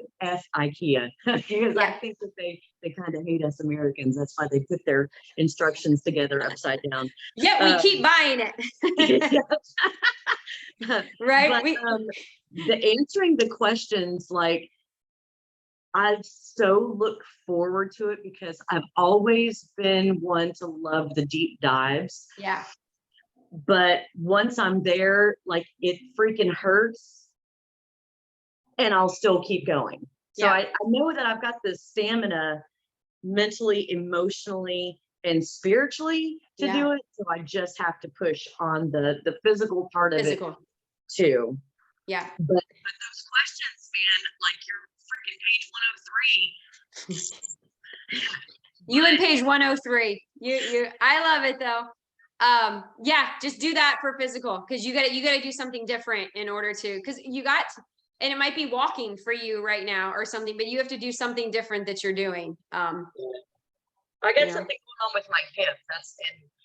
IKEA because I Yeah. think that they kind of hate us Americans. That's why they put their instructions together upside down. Yet we keep buying it. Right? But the answering the questions, like I so look forward to it because I've always been one to love the deep dives. Yeah. But once I'm there, like it freaking hurts and I'll still keep going. So Yeah. I know that I've got the stamina mentally, emotionally, and spiritually to do it. So I just have to push on the physical part of it Physical. too. Yeah. But those questions, man, like you're freaking page 103. You and page 103. I love it though. Yeah, just do that for physical because you gotta do something different in order to, because and it might be walking for you right now or something, but you have to do something different that you're doing. I got you know. something going on with my hip.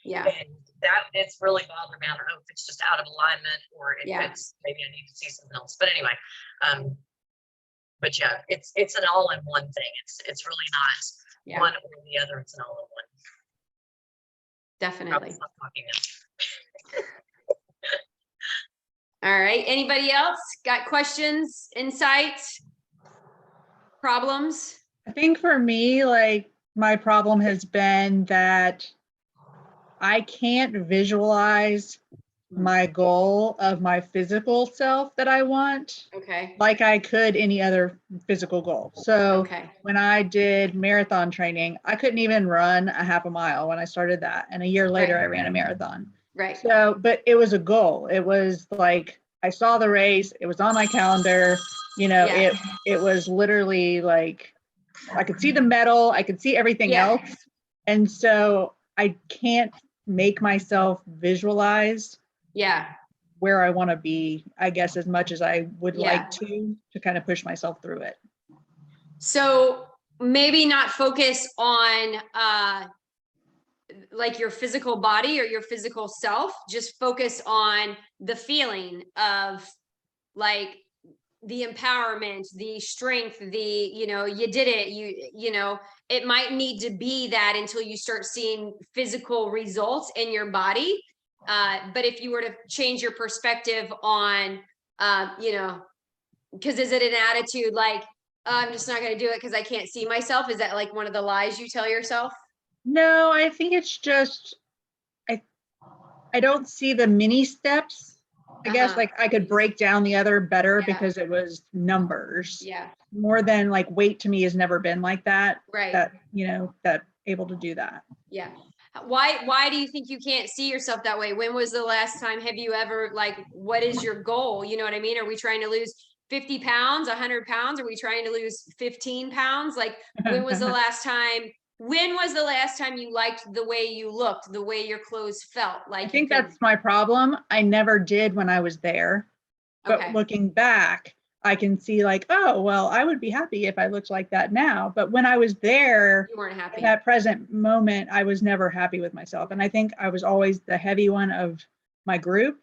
Yeah. And that it's really bothering me. I don't know if it's just out of alignment or if it's maybe I need to see something else. But anyway, but yeah, it's an all-in-one thing. It's really not one or the other. It's an all-in-one. Definitely. Stop talking now. All right. Anybody else got questions, insights, problems? I think for me, like my problem has been that I can't visualize my goal of my physical self that I want Okay. like I could any other physical goal. So when I did marathon training, I couldn't even run a half a mile when I started that. And a year later, I ran a marathon. Right. So, but it was a goal. It was like, I saw the race, it was on my calendar, you know, it was literally like, I could see the medal, I could see everything else. And so I can't make myself visualize where I want to be, I guess, as much as I would like to kind of push myself through it. So maybe not focus on like your physical body or your physical self, just focus on the feeling of like the empowerment, the strength, you did it, it might need to be that until you start seeing physical results in your body. But if you were to change your perspective on, because is it an attitude like, I'm just not going to do it because I can't see myself? Is that like one of the lies you tell yourself? No, I think it's just, I don't see the mini steps. I guess like I could break down the other better because it was numbers. More than like weight to me has never been like that. Right. That, that able to do that. Yeah. Why do you think you can't see yourself that way? When was the last time, have you ever what is your goal? You know what I mean? Are we trying to lose 50 pounds, 100 pounds? Are we trying to lose 15 pounds? Like when was the last time you liked the way you looked, the way your clothes felt? Like I think that's my problem. I never did when I was there. But looking back, I can see like, oh, well, I would be happy if I looked like that now. But when I was there, you weren't happy. In that present moment, I was never happy with myself. And I think I was always the heavy one of my group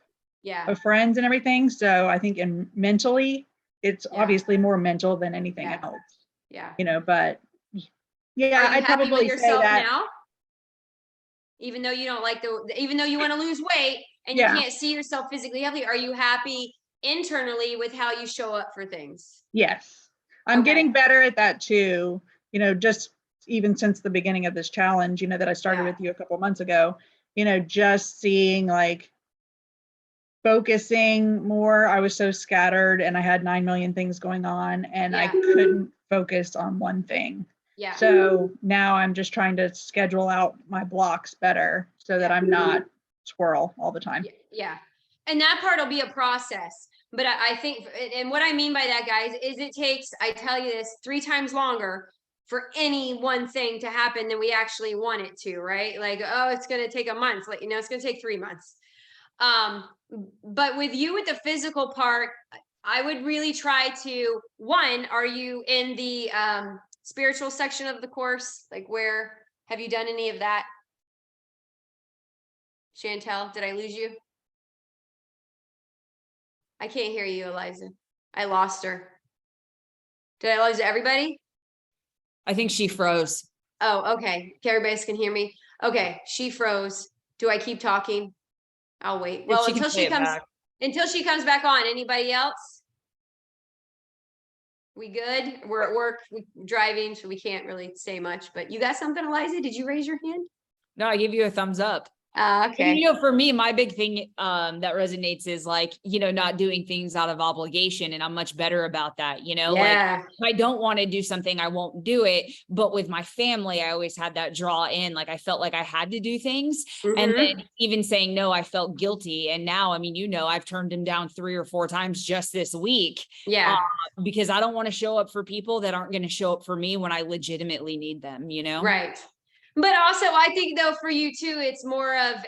of friends and everything. So I think mentally, it's obviously more mental than anything else. Yeah. But I'd probably say that now, even though you don't like even though you want to lose weight and you can't see yourself physically healthy, are you happy internally with how you show up for things? Yes, I'm getting better at that too. Just even since the beginning of this challenge, that I started with you a couple months ago, just seeing like focusing more. I was so scattered and I had 9 million things going on and I couldn't focus on one thing. So now I'm just trying to schedule out my blocks better so that I'm not squirrel all the time. Yeah. And that part will be a process. But I think, and what I mean by that, guys, is it takes, I tell you this, 3 times longer for any one thing to happen than we actually want it to, right? Like, oh, it's going to take a month. Like, it's going to take 3 months. But with the physical part, I would really try to, are you in the spiritual section of the course? Like where have you done any of that? Chantel, did I lose you? I can't hear you, Eliza. I lost her. Did I lose everybody? I think she froze. Oh, okay. Everybody else can hear me. Okay, she froze. Do I keep talking? I'll wait. Well, She can until play she it comes, back. until she comes back on. Anybody else? We good? We're at work, we driving, so we can't really say much, but you got something, Eliza? Did you raise your hand? No, I give you a thumbs up. Okay. You know, for me, my big thing that resonates is like, you know, not doing things out of obligation. And I'm much better about that. You know, like Yeah. if I don't want to do something, I won't do it. But with my family, I always had that draw in, like I felt like I had to do things. And Mhm. then even saying no, I felt guilty. And now, I mean, you know, I've turned him down 3 or 4 times just this week Yeah. because I don't want to show up for people that aren't going to show up for me when I legitimately need them, you know? Right. But also, I think though for you too, it's more of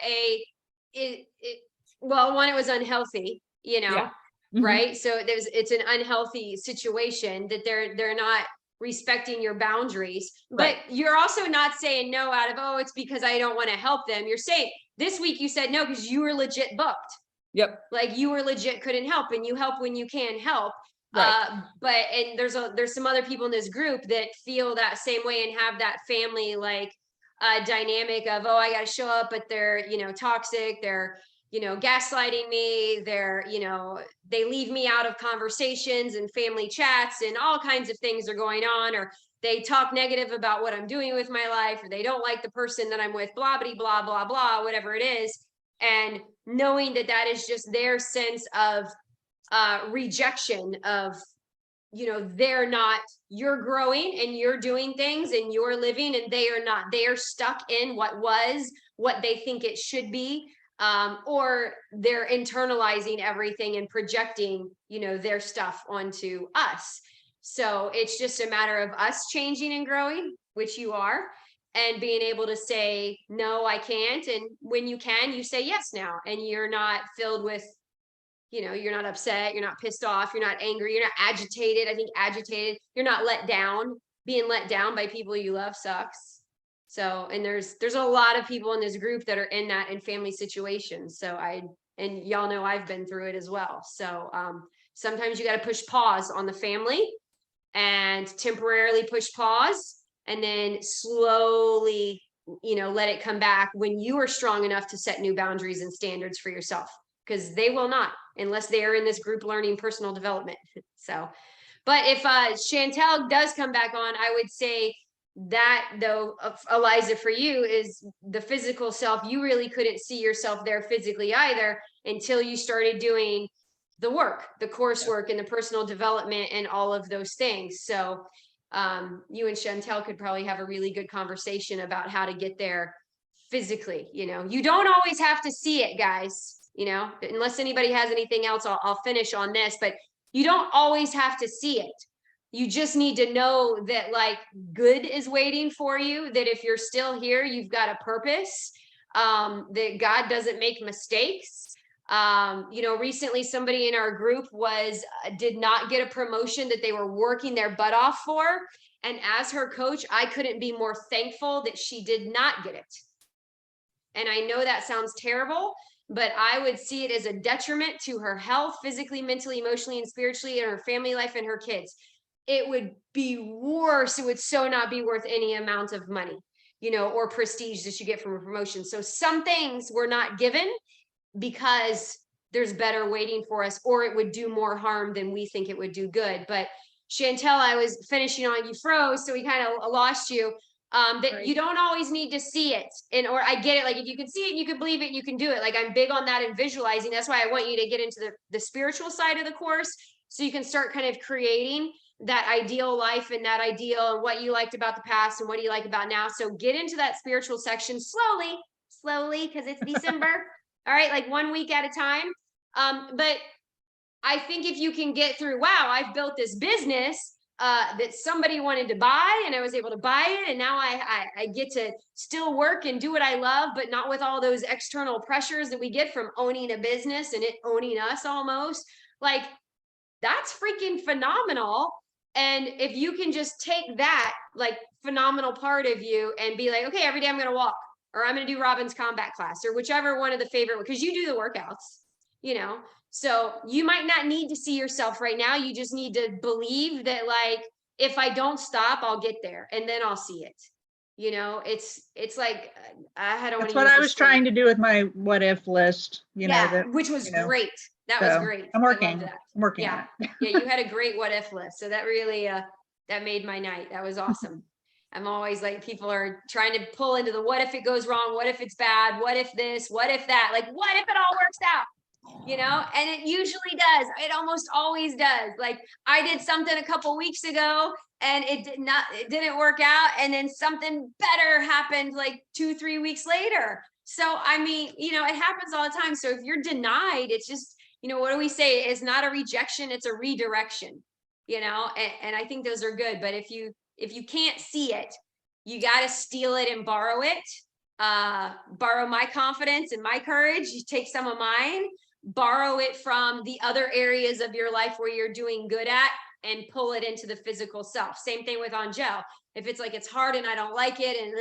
well, one, it was unhealthy, you know, Yeah. Mhm. right? So it's an unhealthy situation that they're not respecting your boundaries, but Right. you're also not saying no out of, oh, it's because I don't want to help them. You're saying this week you said no because you were legit booked. Yep. Like you were legit couldn't help, and you help when you can help. Right. But and there's some other people in this group that feel that same way and have that family like dynamic of, oh, I got to show up, but they're, you know, toxic, they're, you know, gaslighting me, they're, you know, they leave me out of conversations and family chats, and all kinds of things are going on, or they talk negative about what I'm doing with my life, or they don't like the person that I'm with, blah blah blah blah blah, whatever it is. And knowing that that is just their sense of rejection of, you know, they're not, you're growing and you're doing things and you're living, and they are not, they are stuck in what was, what they think it should be, or they're internalizing everything and projecting, you know, their stuff onto us. So it's just a matter of us changing and growing, which you are, and being able to say no, I can't, and when you can, you say yes now, and you're not filled with, you know, you're not upset, you're not pissed off, you're not angry, you're not agitated. I think agitated, you're not let down. Being let down by people you love sucks. So, and there's a lot of people in this group that are in that, in family situations. So and y'all know I've been through it as well. So sometimes you got to push pause on the family and temporarily push pause, and then slowly, you know, let it come back when you are strong enough to set new boundaries and standards for yourself, because they will not unless they are in this group learning personal development. So, but if Chantel does come back on, I would say that though, Eliza, for you is the physical self. You really couldn't see yourself there physically either until you started doing the work, the coursework, and the personal development and all of those things. So you and Chantel could probably have a really good conversation about how to get there physically. You know, you don't always have to see it, guys. You know, unless anybody has anything else, I'll finish on this, but you don't always have to see it. You just need to know that like good is waiting for you, that if you're still here, you've got a purpose, that God doesn't make mistakes. You know, recently somebody in our group did not get a promotion that they were working their butt off for. And as her coach, I couldn't be more thankful that she did not get it. And I know that sounds terrible, but I would see it as a detriment to her health, physically, mentally, emotionally, and spiritually, and her family life and her kids. It would be worse. It would so not be worth any amount of money, you know, or prestige that you get from a promotion. So some things were not given because there's better waiting for us, or it would do more harm than we think it would do good. But Chantel, I was finishing on, you froze, so we kind of lost you. That Right. you don't always need to see it, and or I get it, like if you can see it, you can believe it, you can do it. Like I'm big on that and visualizing. That's why I want you to get into the spiritual side of the course, so you can start kind of creating that ideal life and that ideal and what you liked about the past and what do you like about now. So get into that spiritual section slowly, because it's December. All right, like 1 week at a time. But I think if you can get through, wow, I've built this business that somebody wanted to buy, and I was able to buy it, and now I get to still work and do what I love, but not with all those external pressures that we get from owning a business and it owning us almost. Like that's freaking phenomenal. And if you can just take that like phenomenal part of you and be like, okay, every day I'm going to walk, or I'm going to do Robin's combat class, or whichever one of the favorite, because you do the workouts, you know, so you might not need to see yourself right now. You just need to believe that, like, if I don't stop, I'll get there, and then I'll see it. You know, it's like, I don't want That's to what use I this was trying to do with my what if list, yeah, that, which was great. That was so great. I'm I loved working, that. I'm working Yeah. on it. Yeah, you had a great what if list. So that really that made my night. That was awesome. I'm always like, people are trying to pull into the what if it goes wrong, what if it's bad, what if this, what if that, like what if it all works out? You know, and it usually does. It almost always does. Like I did something a couple weeks ago and it didn't work out, and then something better happened like 2-3 weeks later. So I mean, you know, it happens all the time. So if you're denied, it's just, you know, what do we say? It's not a rejection, it's a redirection, you know, and I think those are good. But if you can't see it, you got to steal it and borrow it. Borrow my confidence and my courage. You take some of mine, borrow it from the other areas of your life where you're doing good at, and pull it into the physical self. Same thing with Angel. If it's like, it's hard and I don't like it, and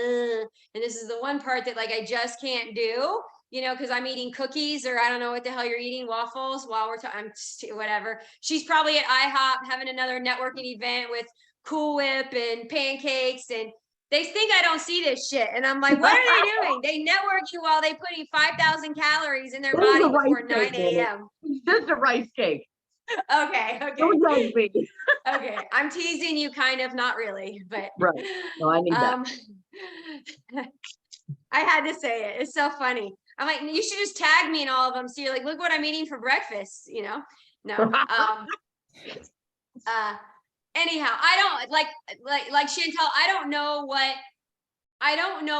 this is the one part that like I just can't do, you know, because I'm eating cookies, or I don't know what the hell you're eating, waffles, while we're talking, whatever. She's probably at IHOP having another networking event with Cool Whip and pancakes, and they think I don't see this shit. And I'm like, what are they doing? They network you while they putting 5,000 calories in their It was body a rice before cake, 9 Janet. a.m. It's just a rice cake. Okay, Don't okay. judge me. Okay, I'm teasing you, kind of, not really, but Right. No, I need that. I had to say it. It's so funny. I'm like, you should just tag me in all of them. So you're like, look what I'm eating for breakfast, you know? No. Anyhow, I don't like Chantel, I don't know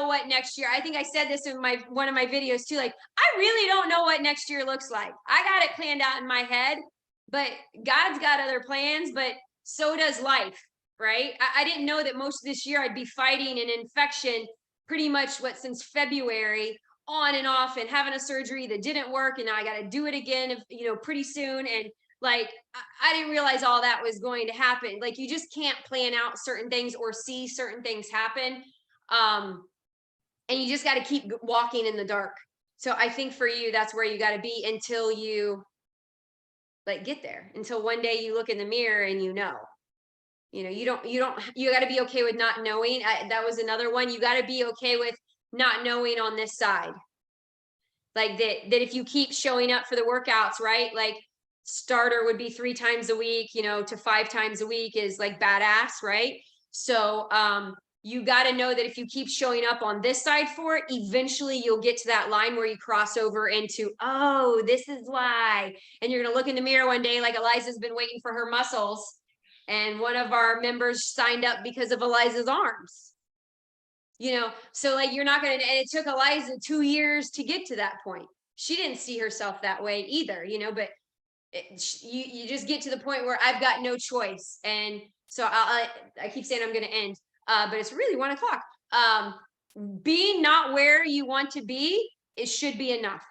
what next year. I think I said this in one of my videos too. Like, I really don't know what next year looks like. I got it planned out in my head, but God's got other plans, but so does life, right? I didn't know that most of this year I'd be fighting an infection pretty much since February, on and off, and having a surgery that didn't work, and now I got to do it again, you know, pretty soon. And like, I didn't realize all that was going to happen. Like, you just can't plan out certain things or see certain things happen. And you just got to keep walking in the dark. So I think for you, that's where you got to be until you like get there, until one day you look in the mirror and you know, you got to be okay with not knowing. That was another one. You got to be okay with not knowing on this side. Like that if you keep showing up for the workouts, right? Like starter would be 3 times a week, you know, to 5 times a week is like badass, right? So, you got to know that if you keep showing up on this side for it, eventually you'll get to that line where you cross over into, oh, this is why. And you're going to look in the mirror one day, like Eliza's been waiting for her muscles. And one of our members signed up because of Eliza's arms, you know? So like, you're not going to, and it took Eliza 2 years to get to that point. She didn't see herself that way either, you know, but you just get to the point where I've got no choice. And so I keep saying I'm going to end. But it's really 1 o'clock. Being not where you want to be, it should be enough,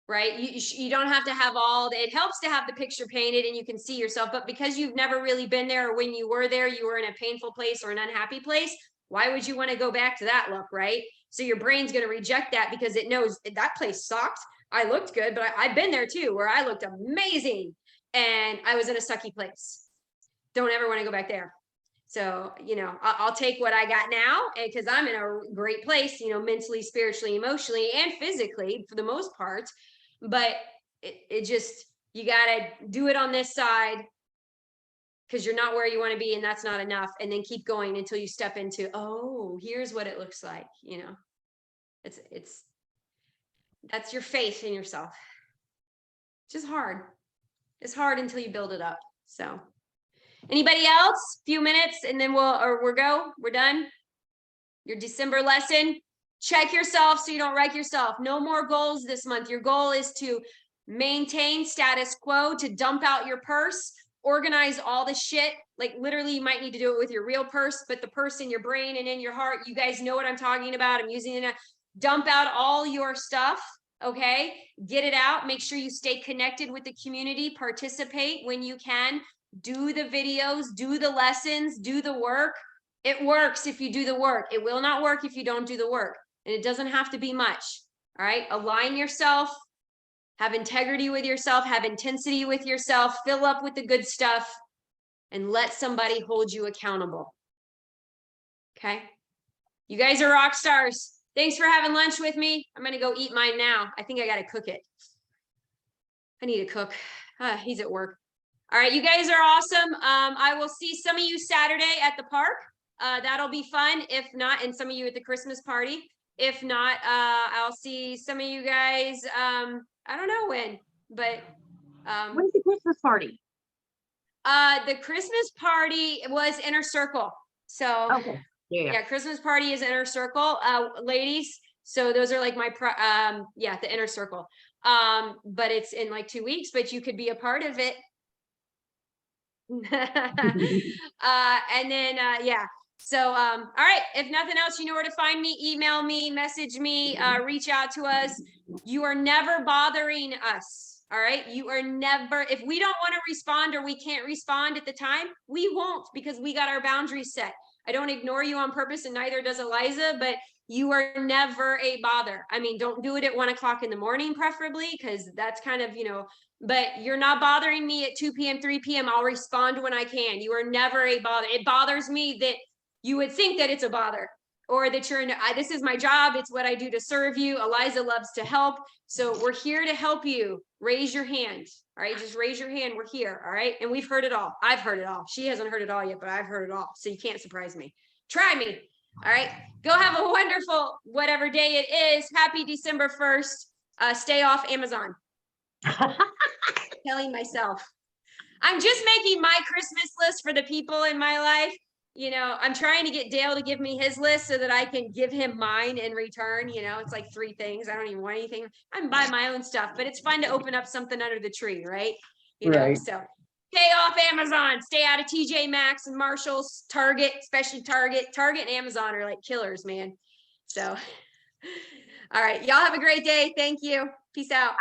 right? You don't have to have it helps to have the picture painted and you can see yourself, but because you've never really been there, or when you were there, you were in a painful place or an unhappy place, why would you want to go back to that look, right? So your brain's going to reject that because it knows that place sucked. I looked good, but I've been there too, where I looked amazing and I was in a sucky place. Don't ever want to go back there. So, you know, I'll take what I got now, because I'm in a great place, you know, mentally, spiritually, emotionally, and physically for the most part. But it just, you got to do it on this side because you're not where you want to be, and that's not enough. And then keep going until you step into, oh, here's what it looks like, you know. That's your faith in yourself. It's just hard. It's hard until you build it up. So. Anybody else? Few minutes and then we're done. Your December lesson, check yourself so you don't wreck yourself. No more goals this month. Your goal is to maintain status quo, to dump out your purse, organize all the shit. Like literally you might need to do it with your real purse, but the purse in your brain and in your heart, you guys know what I'm talking about. I'm using it. Dump out all your stuff. Okay. Get it out. Make sure you stay connected with the community, participate when you can. Do the videos, do the lessons, do the work. It works if you do the work. It will not work if you don't do the work. and it doesn't have to be much. All right. Align yourself, have integrity with yourself, have intensity with yourself, fill up with the good stuff, and let somebody hold you accountable. Okay. You guys are rock stars. Thanks for having lunch with me. I'm going to go eat mine now. I think I got to cook it. I need to cook. He's at work. All right. You guys are awesome. I will see some of you Saturday at the park. That'll be fun. If not, and some of you at the Christmas party. If not, I'll see some of you guys. I don't know when, but When's the Christmas party? the Christmas party was Inner Circle. So Okay. Yeah. Christmas party is Inner Circle, ladies. So those are like my the Inner Circle. But it's in like 2 weeks, but you could be a part of it. And then so all right, if nothing else, you know where to find me. Email me, message me, reach out to us. You are never bothering us. All right, you are never, if we don't want to respond or we can't respond at the time, we won't, because we got our boundaries set. I don't ignore you on purpose, and neither does Eliza, but you are never a bother. I mean, don't do it at 1 o'clock in the morning, preferably, because that's kind of, but you're not bothering me at 2 p.m., 3 p.m. I'll respond when I can. You are never a bother. It bothers me that you would think that it's a bother, or that this is my job. It's what I do to serve you. Eliza loves to help. So we're here to help you. Raise your hand. All right. Just raise your hand. We're here. All right. And we've heard it all. I've heard it all. She hasn't heard it all yet, but I've heard it all. So you can't surprise me. Try me. All right. Go have a wonderful, whatever day it is. Happy December 1st. Stay off Amazon. Telling myself. I'm just making my Christmas list for the people in my life. I'm trying to get Dale to give me his list so that I can give him mine in return. It's like 3 things. I don't even want anything. I can buy my own stuff, but it's fun to open up something under the tree, right? Right. So stay off Amazon, stay out of TJ Maxx and Marshalls, Target, especially Target. Target and Amazon are like killers, man. So, all right. Y'all have a great day. Thank you. Peace out.